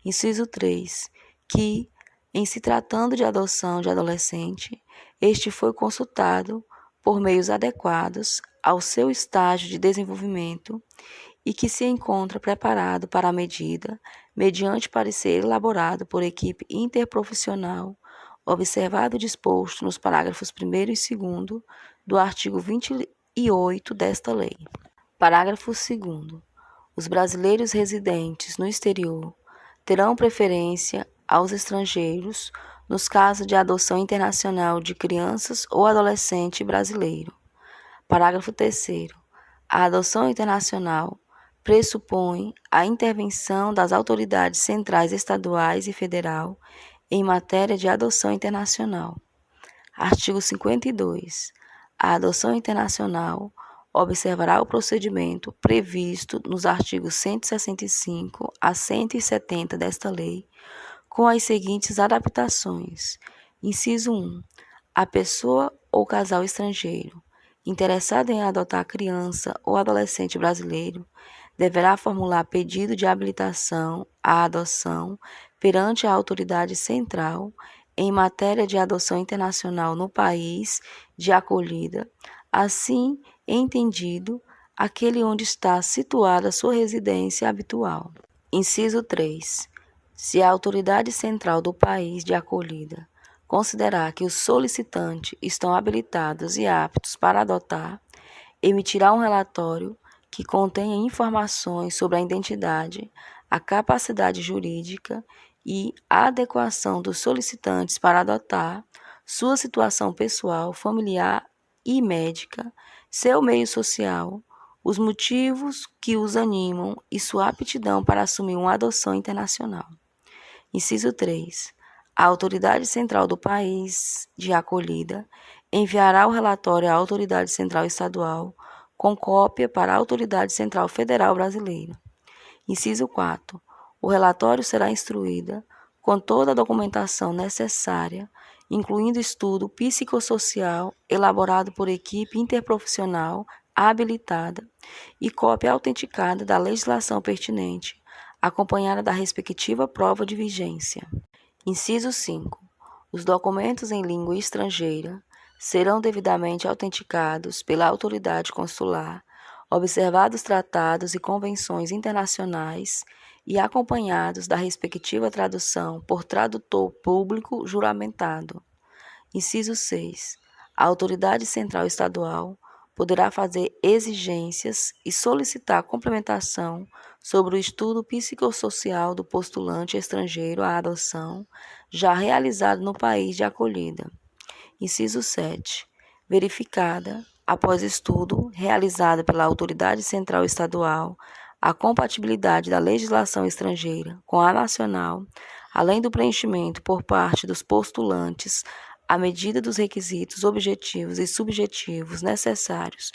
Inciso 3. Que, em se tratando de adoção de adolescente, este foi consultado por meios adequados ao seu estágio de desenvolvimento e que se encontra preparado para a medida, mediante parecer elaborado por equipe interprofissional, observado o disposto nos parágrafos 1º e 2º do artigo 28 desta lei. Parágrafo 2º. Os brasileiros residentes no exterior terão preferência aos estrangeiros nos casos de adoção internacional de crianças ou adolescente brasileiro. Parágrafo 3º. A adoção internacional pressupõe a intervenção das autoridades centrais estaduais e federal em matéria de adoção internacional. Artigo 52. A adoção internacional observará o procedimento previsto nos artigos 165 a 170 desta lei, com as seguintes adaptações. Inciso 1. A pessoa ou casal estrangeiro interessado em adotar criança ou adolescente brasileiro deverá formular pedido de habilitação à adoção perante a autoridade central em matéria de adoção internacional no país de acolhida, assim entendido aquele onde está situada sua residência habitual. Inciso 3. Se a autoridade central do país de acolhida considerar que os solicitantes estão habilitados e aptos para adotar, emitirá um relatório que contenha informações sobre a identidade, a capacidade jurídica e a adequação dos solicitantes para adotar, sua situação pessoal, familiar e médica, seu meio social, os motivos que os animam e sua aptidão para assumir uma adoção internacional. Inciso 3. A autoridade central do país de acolhida enviará o relatório à autoridade central estadual com cópia para a autoridade central federal brasileira. Inciso 4. O relatório será instruído com toda a documentação necessária, incluindo estudo psicossocial elaborado por equipe interprofissional habilitada e cópia autenticada da legislação pertinente, acompanhada da respectiva prova de vigência. Inciso 5. Os documentos em língua estrangeira serão devidamente autenticados pela autoridade consular, observados tratados e convenções internacionais e acompanhados da respectiva tradução por tradutor público juramentado. Inciso 6. A autoridade central estadual poderá fazer exigências e solicitar complementação sobre o estudo psicossocial do postulante estrangeiro à adoção, já realizado no país de acolhida. Inciso 7. Verificada, após estudo realizado pela autoridade central estadual, a compatibilidade da legislação estrangeira com a nacional, além do preenchimento por parte dos postulantes à medida dos requisitos objetivos e subjetivos necessários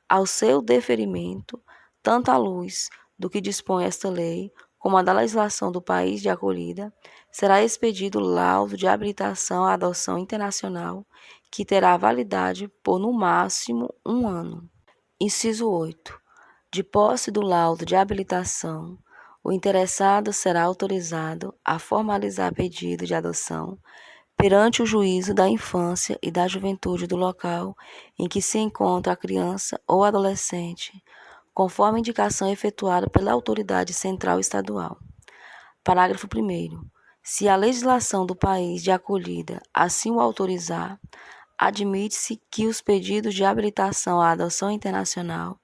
ao seu deferimento, tanto à luz do que dispõe esta lei, como a da legislação do país de acolhida, será expedido laudo de habilitação à adoção internacional, que terá validade por, no máximo, 1 ano. Inciso 8. De posse do laudo de habilitação, o interessado será autorizado a formalizar pedido de adoção perante o juízo da infância e da juventude do local em que se encontra a criança ou adolescente, conforme indicação efetuada pela autoridade central estadual. Parágrafo 1º. Se a legislação do país de acolhida assim o autorizar, admite-se que os pedidos de habilitação à adoção internacional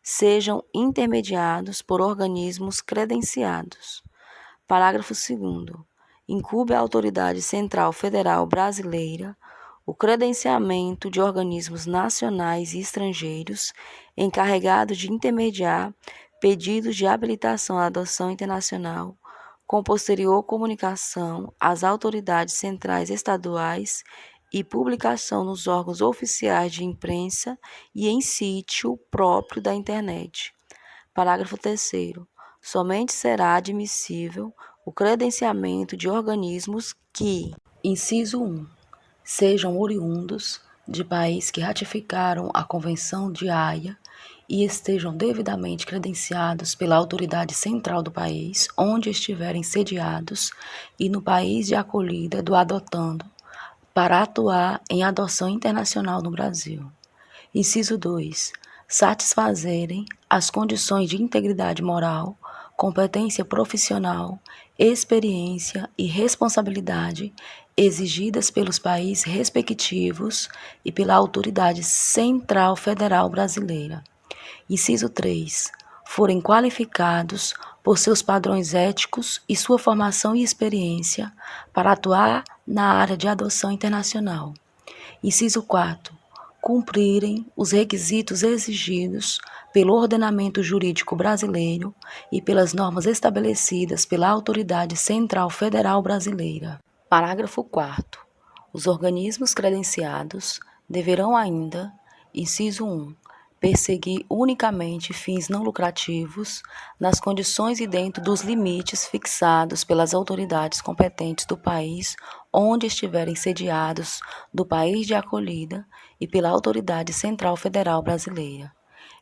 sejam intermediados por organismos credenciados. Parágrafo 2º. Incumbe à autoridade central federal brasileira o credenciamento de organismos nacionais e estrangeiros encarregados de intermediar pedidos de habilitação à adoção internacional, com posterior comunicação às autoridades centrais estaduais e publicação nos órgãos oficiais de imprensa e em sítio próprio da internet. Parágrafo 3º. Somente será admissível o credenciamento de organismos que, inciso 1, sejam oriundos de países que ratificaram a Convenção de Haia e estejam devidamente credenciados pela autoridade central do país onde estiverem sediados e no país de acolhida do adotando, para atuar em adoção internacional no Brasil. Inciso 2. Satisfazerem as condições de integridade moral, competência profissional, experiência e responsabilidade exigidas pelos países respectivos e pela autoridade central federal brasileira. Inciso 3. Forem qualificados por seus padrões éticos e sua formação e experiência para atuar na área de adoção internacional. Inciso 4. Cumprirem os requisitos exigidos pelo ordenamento jurídico brasileiro e pelas normas estabelecidas pela Autoridade Central Federal Brasileira. Parágrafo 4º. Os organismos credenciados deverão ainda, inciso 1, perseguir unicamente fins não lucrativos, nas condições e dentro dos limites fixados pelas autoridades competentes do país onde estiverem sediados, do país de acolhida e pela Autoridade Central Federal Brasileira.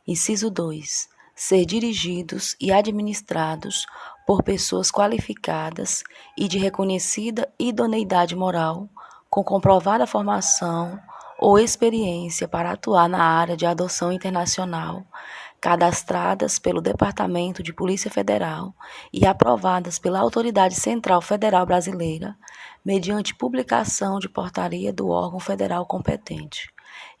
Inciso 2. Ser dirigidos e administrados por pessoas qualificadas e de reconhecida idoneidade moral, com comprovada formação ou experiência para atuar na área de adoção internacional, cadastradas pelo Departamento de Polícia Federal e aprovadas pela Autoridade Central Federal Brasileira, mediante publicação de portaria do órgão federal competente.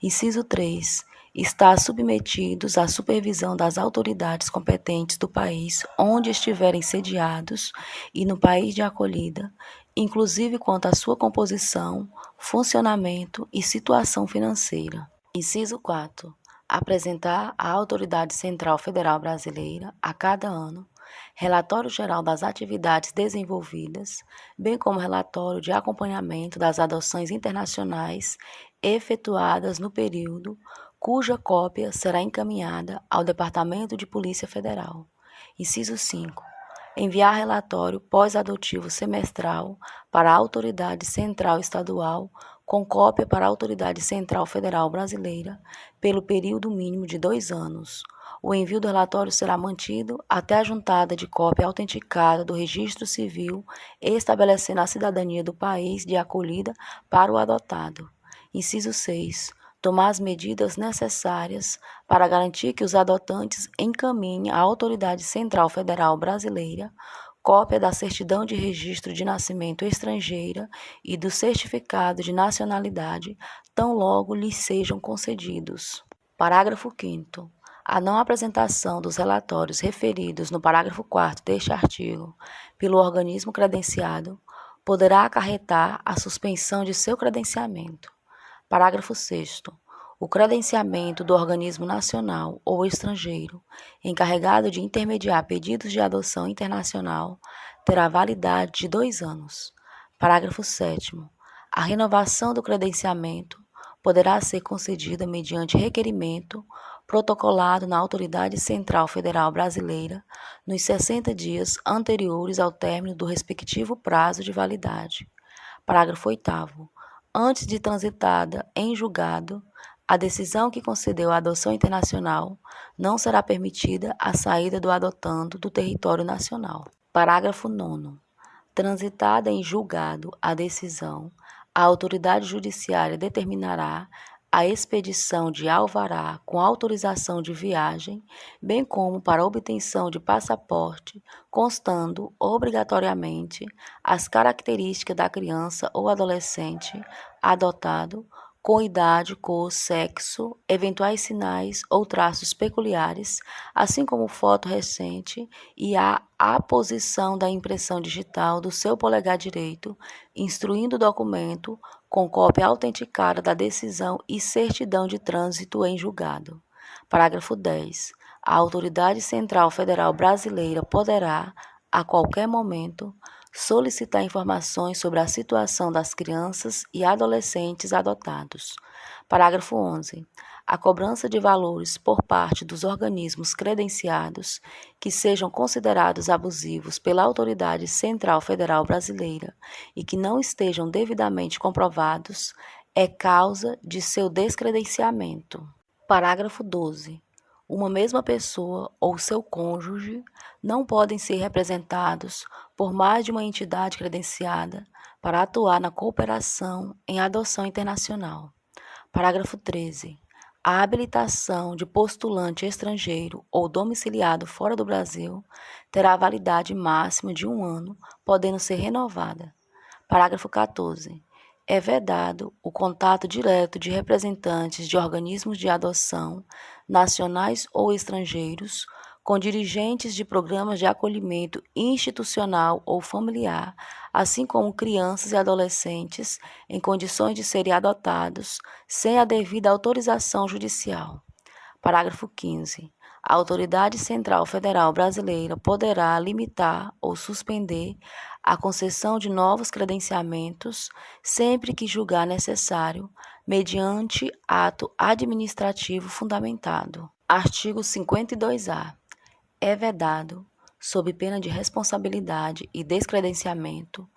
Inciso 3. Estar submetidos à supervisão das autoridades competentes do país onde estiverem sediados e no país de acolhida, inclusive quanto à sua composição, funcionamento e situação financeira. Inciso 4. Apresentar à Autoridade Central Federal Brasileira, a cada ano, relatório geral das atividades desenvolvidas, bem como relatório de acompanhamento das adoções internacionais efetuadas no período, cuja cópia será encaminhada ao Departamento de Polícia Federal. Inciso 5. Enviar relatório pós-adotivo semestral para a Autoridade Central Estadual, com cópia para a Autoridade Central Federal Brasileira, pelo período mínimo de 2 anos. O envio do relatório será mantido até a juntada de cópia autenticada do Registro Civil, estabelecendo a cidadania do país de acolhida para o adotado. Inciso 6. Tomar as medidas necessárias para garantir que os adotantes encaminhem à Autoridade Central Federal Brasileira cópia da certidão de registro de nascimento estrangeira e do certificado de nacionalidade, tão logo lhes sejam concedidos. Parágrafo 5º. A não apresentação dos relatórios referidos no parágrafo 4º deste artigo pelo organismo credenciado poderá acarretar a suspensão de seu credenciamento. Parágrafo 6º. O credenciamento do organismo nacional ou estrangeiro encarregado de intermediar pedidos de adoção internacional terá validade de 2 anos. Parágrafo 7º. A renovação do credenciamento poderá ser concedida mediante requerimento protocolado na Autoridade Central Federal Brasileira nos 60 dias anteriores ao término do respectivo prazo de validade. Parágrafo 8º. Antes de transitada em julgado, a decisão que concedeu a adoção internacional não será permitida a saída do adotando do território nacional. Parágrafo 9º. Transitada em julgado a decisão, a autoridade judiciária determinará a expedição de alvará com autorização de viagem, bem como para obtenção de passaporte, constando obrigatoriamente as características da criança ou adolescente adotado, com idade, cor, sexo, eventuais sinais ou traços peculiares, assim como foto recente e a aposição da impressão digital do seu polegar direito, instruindo o documento com cópia autenticada da decisão e certidão de trânsito em julgado. Parágrafo 10. a Autoridade Central Federal Brasileira poderá, a qualquer momento, solicitar informações sobre a situação das crianças e adolescentes adotados. Parágrafo 11. A cobrança de valores por parte dos organismos credenciados que sejam considerados abusivos pela Autoridade Central Federal Brasileira e que não estejam devidamente comprovados é causa de seu descredenciamento. Parágrafo 12. Uma mesma pessoa ou seu cônjuge não podem ser representados por mais de uma entidade credenciada para atuar na cooperação em adoção internacional. Parágrafo 13. A habilitação de postulante estrangeiro ou domiciliado fora do Brasil terá validade máxima de 1 ano, podendo ser renovada. Parágrafo 14. É vedado o contato direto de representantes de organismos de adoção, nacionais ou estrangeiros, com dirigentes de programas de acolhimento institucional ou familiar, assim como crianças e adolescentes em condições de serem adotados sem a devida autorização judicial. Parágrafo 15. A Autoridade Central Federal Brasileira poderá limitar ou suspender a concessão de novos credenciamentos sempre que julgar necessário, mediante ato administrativo fundamentado. Artigo 52-A. É vedado, sob pena de responsabilidade e descredenciamento,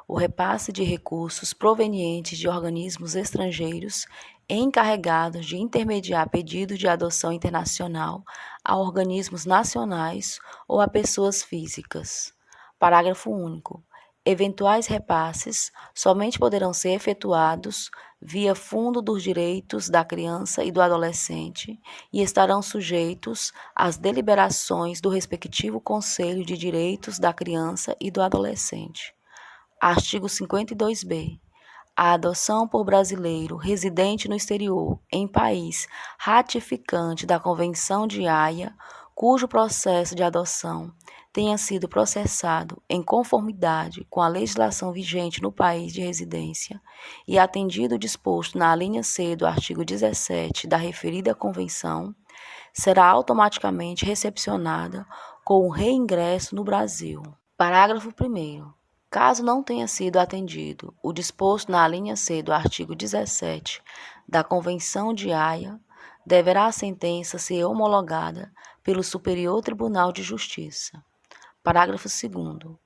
o repasse de recursos provenientes de organismos estrangeiros encarregados de intermediar pedido de adoção internacional a organismos nacionais ou a pessoas físicas. Parágrafo único. Eventuais repasses somente poderão ser efetuados via Fundo dos Direitos da Criança e do Adolescente e estarão sujeitos às deliberações do respectivo Conselho de Direitos da Criança e do Adolescente. Artigo 52-B. A adoção por brasileiro residente no exterior em país ratificante da Convenção de Haia, cujo processo de adoção tenha sido processado em conformidade com a legislação vigente no país de residência e atendido o disposto na alínea C do artigo 17 da referida convenção, será automaticamente recepcionada com o reingresso no Brasil. Parágrafo 1º. Caso não tenha sido atendido o disposto na alínea C do artigo 17 da Convenção de Haia, deverá a sentença ser homologada pelo Superior Tribunal de Justiça. Parágrafo 2º.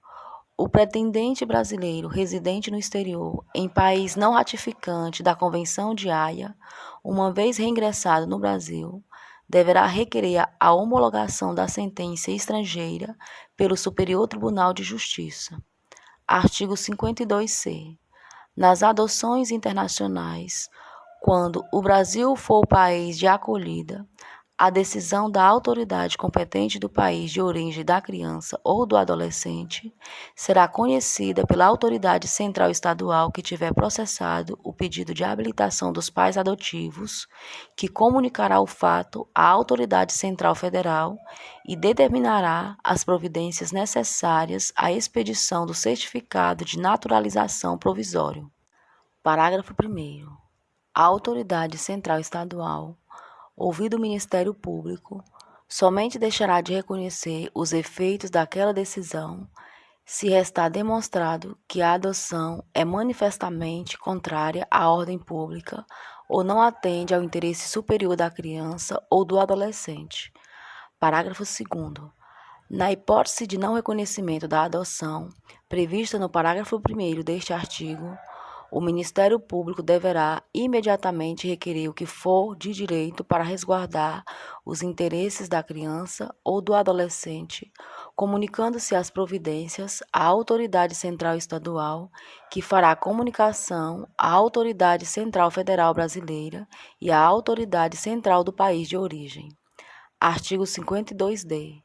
O pretendente brasileiro residente no exterior em país não ratificante da Convenção de Haia, uma vez reingressado no Brasil, deverá requerer a homologação da sentença estrangeira pelo Superior Tribunal de Justiça. Artigo 52-C. Nas adoções internacionais, quando o Brasil for o país de acolhida, a decisão da autoridade competente do país de origem da criança ou do adolescente será conhecida pela autoridade central estadual que tiver processado o pedido de habilitação dos pais adotivos, que comunicará o fato à autoridade central federal e determinará as providências necessárias à expedição do certificado de naturalização provisório. Parágrafo 1º. A autoridade central estadual, ouvido o Ministério Público, somente deixará de reconhecer os efeitos daquela decisão se restar demonstrado que a adoção é manifestamente contrária à ordem pública ou não atende ao interesse superior da criança ou do adolescente. Parágrafo 2º. Na hipótese de não reconhecimento da adoção, prevista no parágrafo 1º deste artigo, o Ministério Público deverá imediatamente requerer o que for de direito para resguardar os interesses da criança ou do adolescente, comunicando-se as providências à autoridade central estadual, que fará comunicação à autoridade central federal brasileira e à autoridade central do país de origem. Artigo 52-D.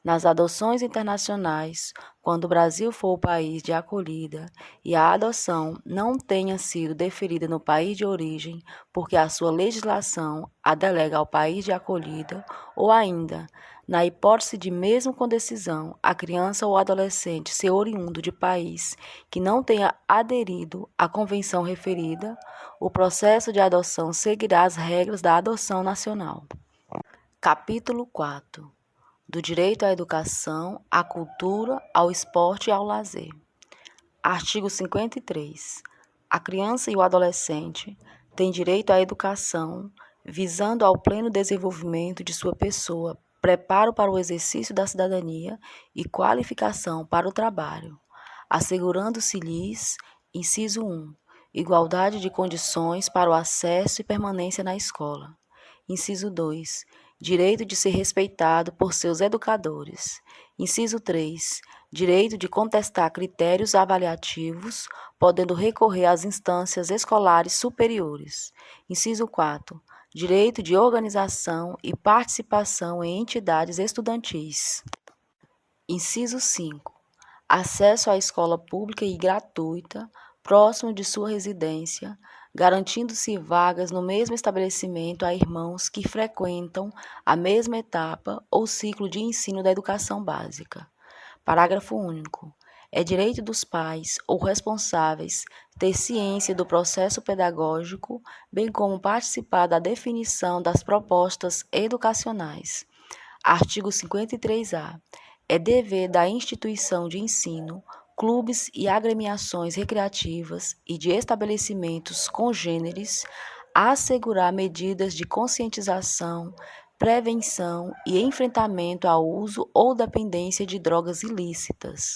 Nas adoções internacionais, quando o Brasil for o país de acolhida e a adoção não tenha sido deferida no país de origem porque a sua legislação a delega ao país de acolhida, ou ainda, na hipótese de mesmo com decisão, a criança ou adolescente ser oriundo de país que não tenha aderido à convenção referida, o processo de adoção seguirá as regras da adoção nacional. Capítulo 4. Do direito à educação, à cultura, ao esporte e ao lazer. Artigo 53. A criança e o adolescente têm direito à educação, visando ao pleno desenvolvimento de sua pessoa, preparo para o exercício da cidadania e qualificação para o trabalho, assegurando-se-lhes, inciso 1, igualdade de condições para o acesso e permanência na escola. Inciso 2. Direito de ser respeitado por seus educadores. Inciso 3. Direito de contestar critérios avaliativos, podendo recorrer às instâncias escolares superiores. Inciso 4. Direito de organização e participação em entidades estudantis. Inciso 5. Acesso à escola pública e gratuita, próximo de sua residência, garantindo-se vagas no mesmo estabelecimento a irmãos que frequentam a mesma etapa ou ciclo de ensino da educação básica. Parágrafo único. É direito dos pais ou responsáveis ter ciência do processo pedagógico, bem como participar da definição das propostas educacionais. Artigo 53-A. É dever da instituição de ensino, clubes e agremiações recreativas e de estabelecimentos congêneres assegurar medidas de conscientização, prevenção e enfrentamento ao uso ou dependência de drogas ilícitas.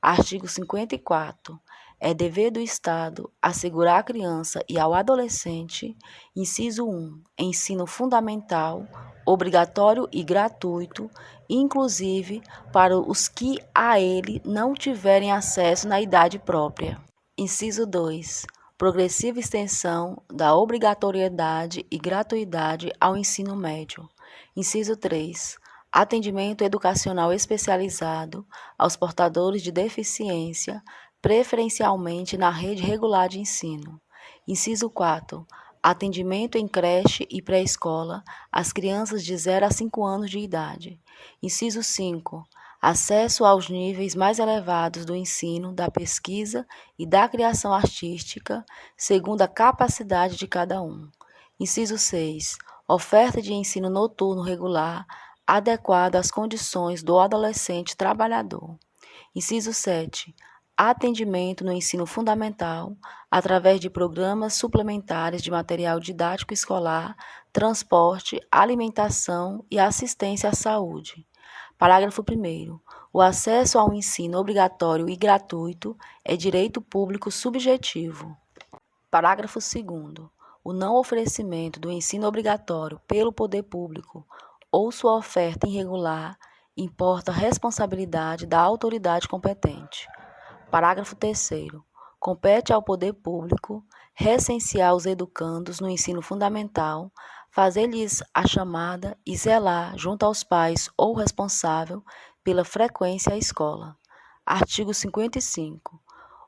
Artigo 54. É dever do Estado assegurar à criança e ao adolescente, inciso 1, ensino fundamental, obrigatório e gratuito, inclusive para os que a ele não tiverem acesso na idade própria. Inciso 2. Progressiva extensão da obrigatoriedade e gratuidade ao ensino médio. Inciso 3. Atendimento educacional especializado aos portadores de deficiência, preferencialmente na rede regular de ensino. Inciso 4. Atendimento em creche e pré-escola às crianças de 0 a 5 anos de idade. Inciso 5. Acesso aos níveis mais elevados do ensino, da pesquisa e da criação artística, segundo a capacidade de cada um. Inciso 6. Oferta de ensino noturno regular, adequado às condições do adolescente trabalhador. Inciso 7. Atendimento no ensino fundamental, através de programas suplementares de material didático escolar, transporte, alimentação e assistência à saúde. Parágrafo 1º. O acesso ao ensino obrigatório e gratuito é direito público subjetivo. Parágrafo 2º. O não oferecimento do ensino obrigatório pelo poder público ou sua oferta irregular importa a responsabilidade da autoridade competente. Parágrafo 3º. Compete ao poder público recensear os educandos no ensino fundamental, fazer-lhes a chamada e zelar, junto aos pais ou responsável, pela frequência à escola. Artigo 55.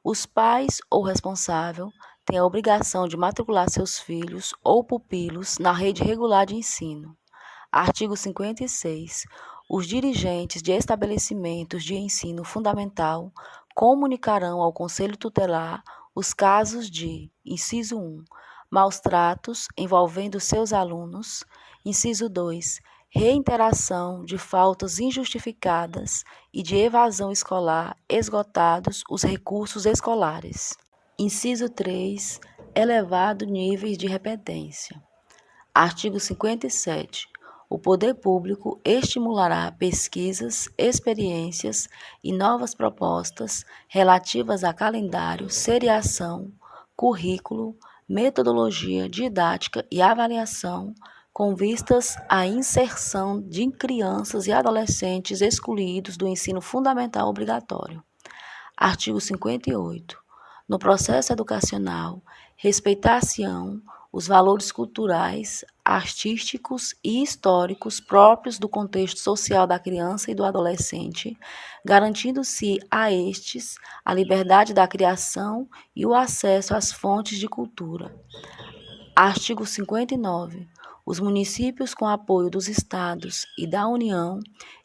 Os pais ou responsável têm a obrigação de matricular seus filhos ou pupilos na rede regular de ensino. Artigo 56. Os dirigentes de estabelecimentos de ensino fundamental comunicarão ao Conselho Tutelar os casos de, inciso 1, maus tratos envolvendo seus alunos, inciso 2, reiteração de faltas injustificadas e de evasão escolar, esgotados os recursos escolares. Inciso 3, elevado níveis de repetência. Artigo 57. O poder público estimulará pesquisas, experiências e novas propostas relativas a calendário, seriação, currículo, metodologia didática e avaliação, com vistas à inserção de crianças e adolescentes excluídos do ensino fundamental obrigatório. Artigo 58. No processo educacional, respeitar-se-ão os valores culturais, artísticos e históricos próprios do contexto social da criança e do adolescente, garantindo-se a estes a liberdade da criação e o acesso às fontes de cultura. Artigo 59. Os municípios, com apoio dos estados e da União,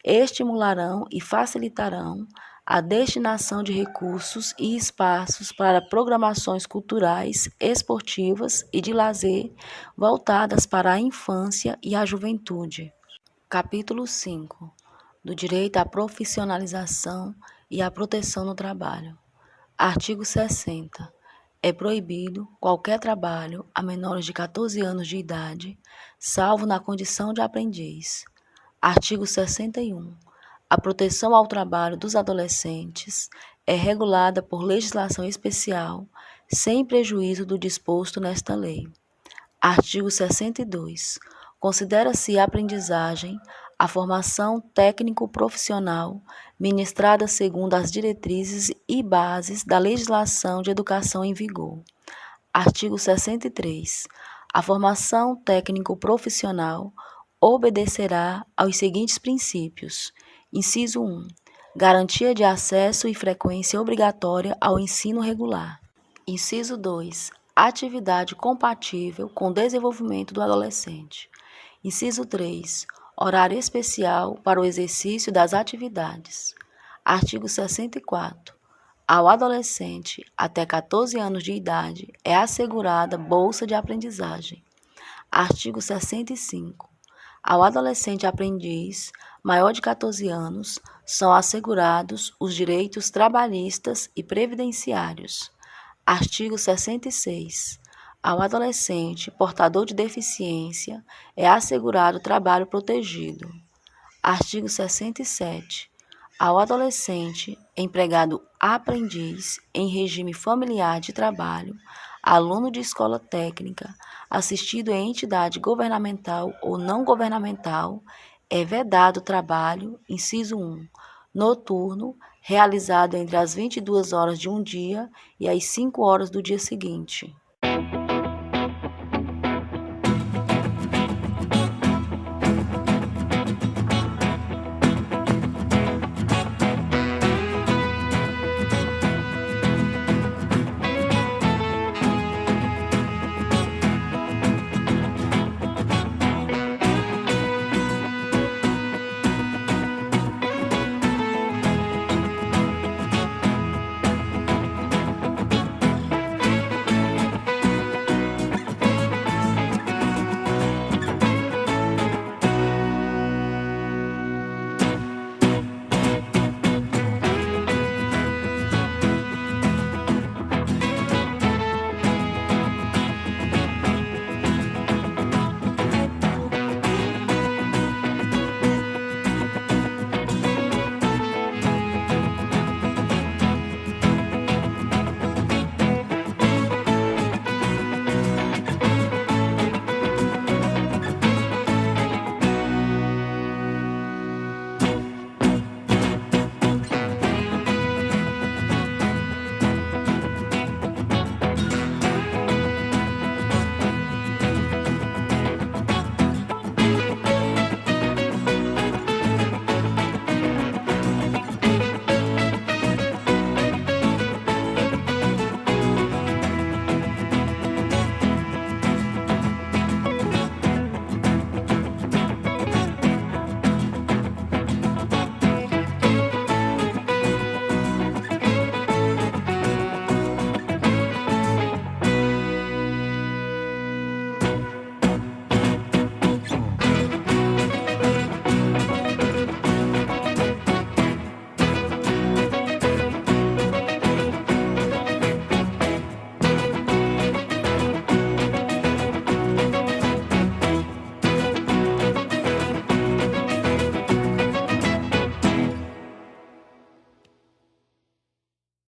estimularão e facilitarão a destinação de recursos e espaços para programações culturais, esportivas e de lazer voltadas para a infância e a juventude. Capítulo 5. Do direito à profissionalização e à proteção no trabalho. Artigo 60. É proibido qualquer trabalho a menores de 14 anos de idade, salvo na condição de aprendiz. Artigo 61. A proteção ao trabalho dos adolescentes é regulada por legislação especial, sem prejuízo do disposto nesta lei. Artigo 62. Considera-se aprendizagem a formação técnico-profissional ministrada segundo as diretrizes e bases da legislação de educação em vigor. Artigo 63. A formação técnico-profissional obedecerá aos seguintes princípios. Inciso 1. Garantia de acesso e frequência obrigatória ao ensino regular. Inciso 2. Atividade compatível com o desenvolvimento do adolescente. Inciso 3. Horário especial para o exercício das atividades. Artigo 64. Ao adolescente até 14 anos de idade é assegurada bolsa de aprendizagem. Artigo 65. Ao adolescente aprendiz maior de 14 anos são assegurados os direitos trabalhistas e previdenciários. Artigo 66. Ao adolescente portador de deficiência é assegurado trabalho protegido. Artigo 67. Ao adolescente empregado aprendiz em regime familiar de trabalho, aluno de escola técnica, assistido em entidade governamental ou não governamental, é vedado trabalho, inciso 1, noturno, realizado entre as 22 horas de um dia e as 5 horas do dia seguinte.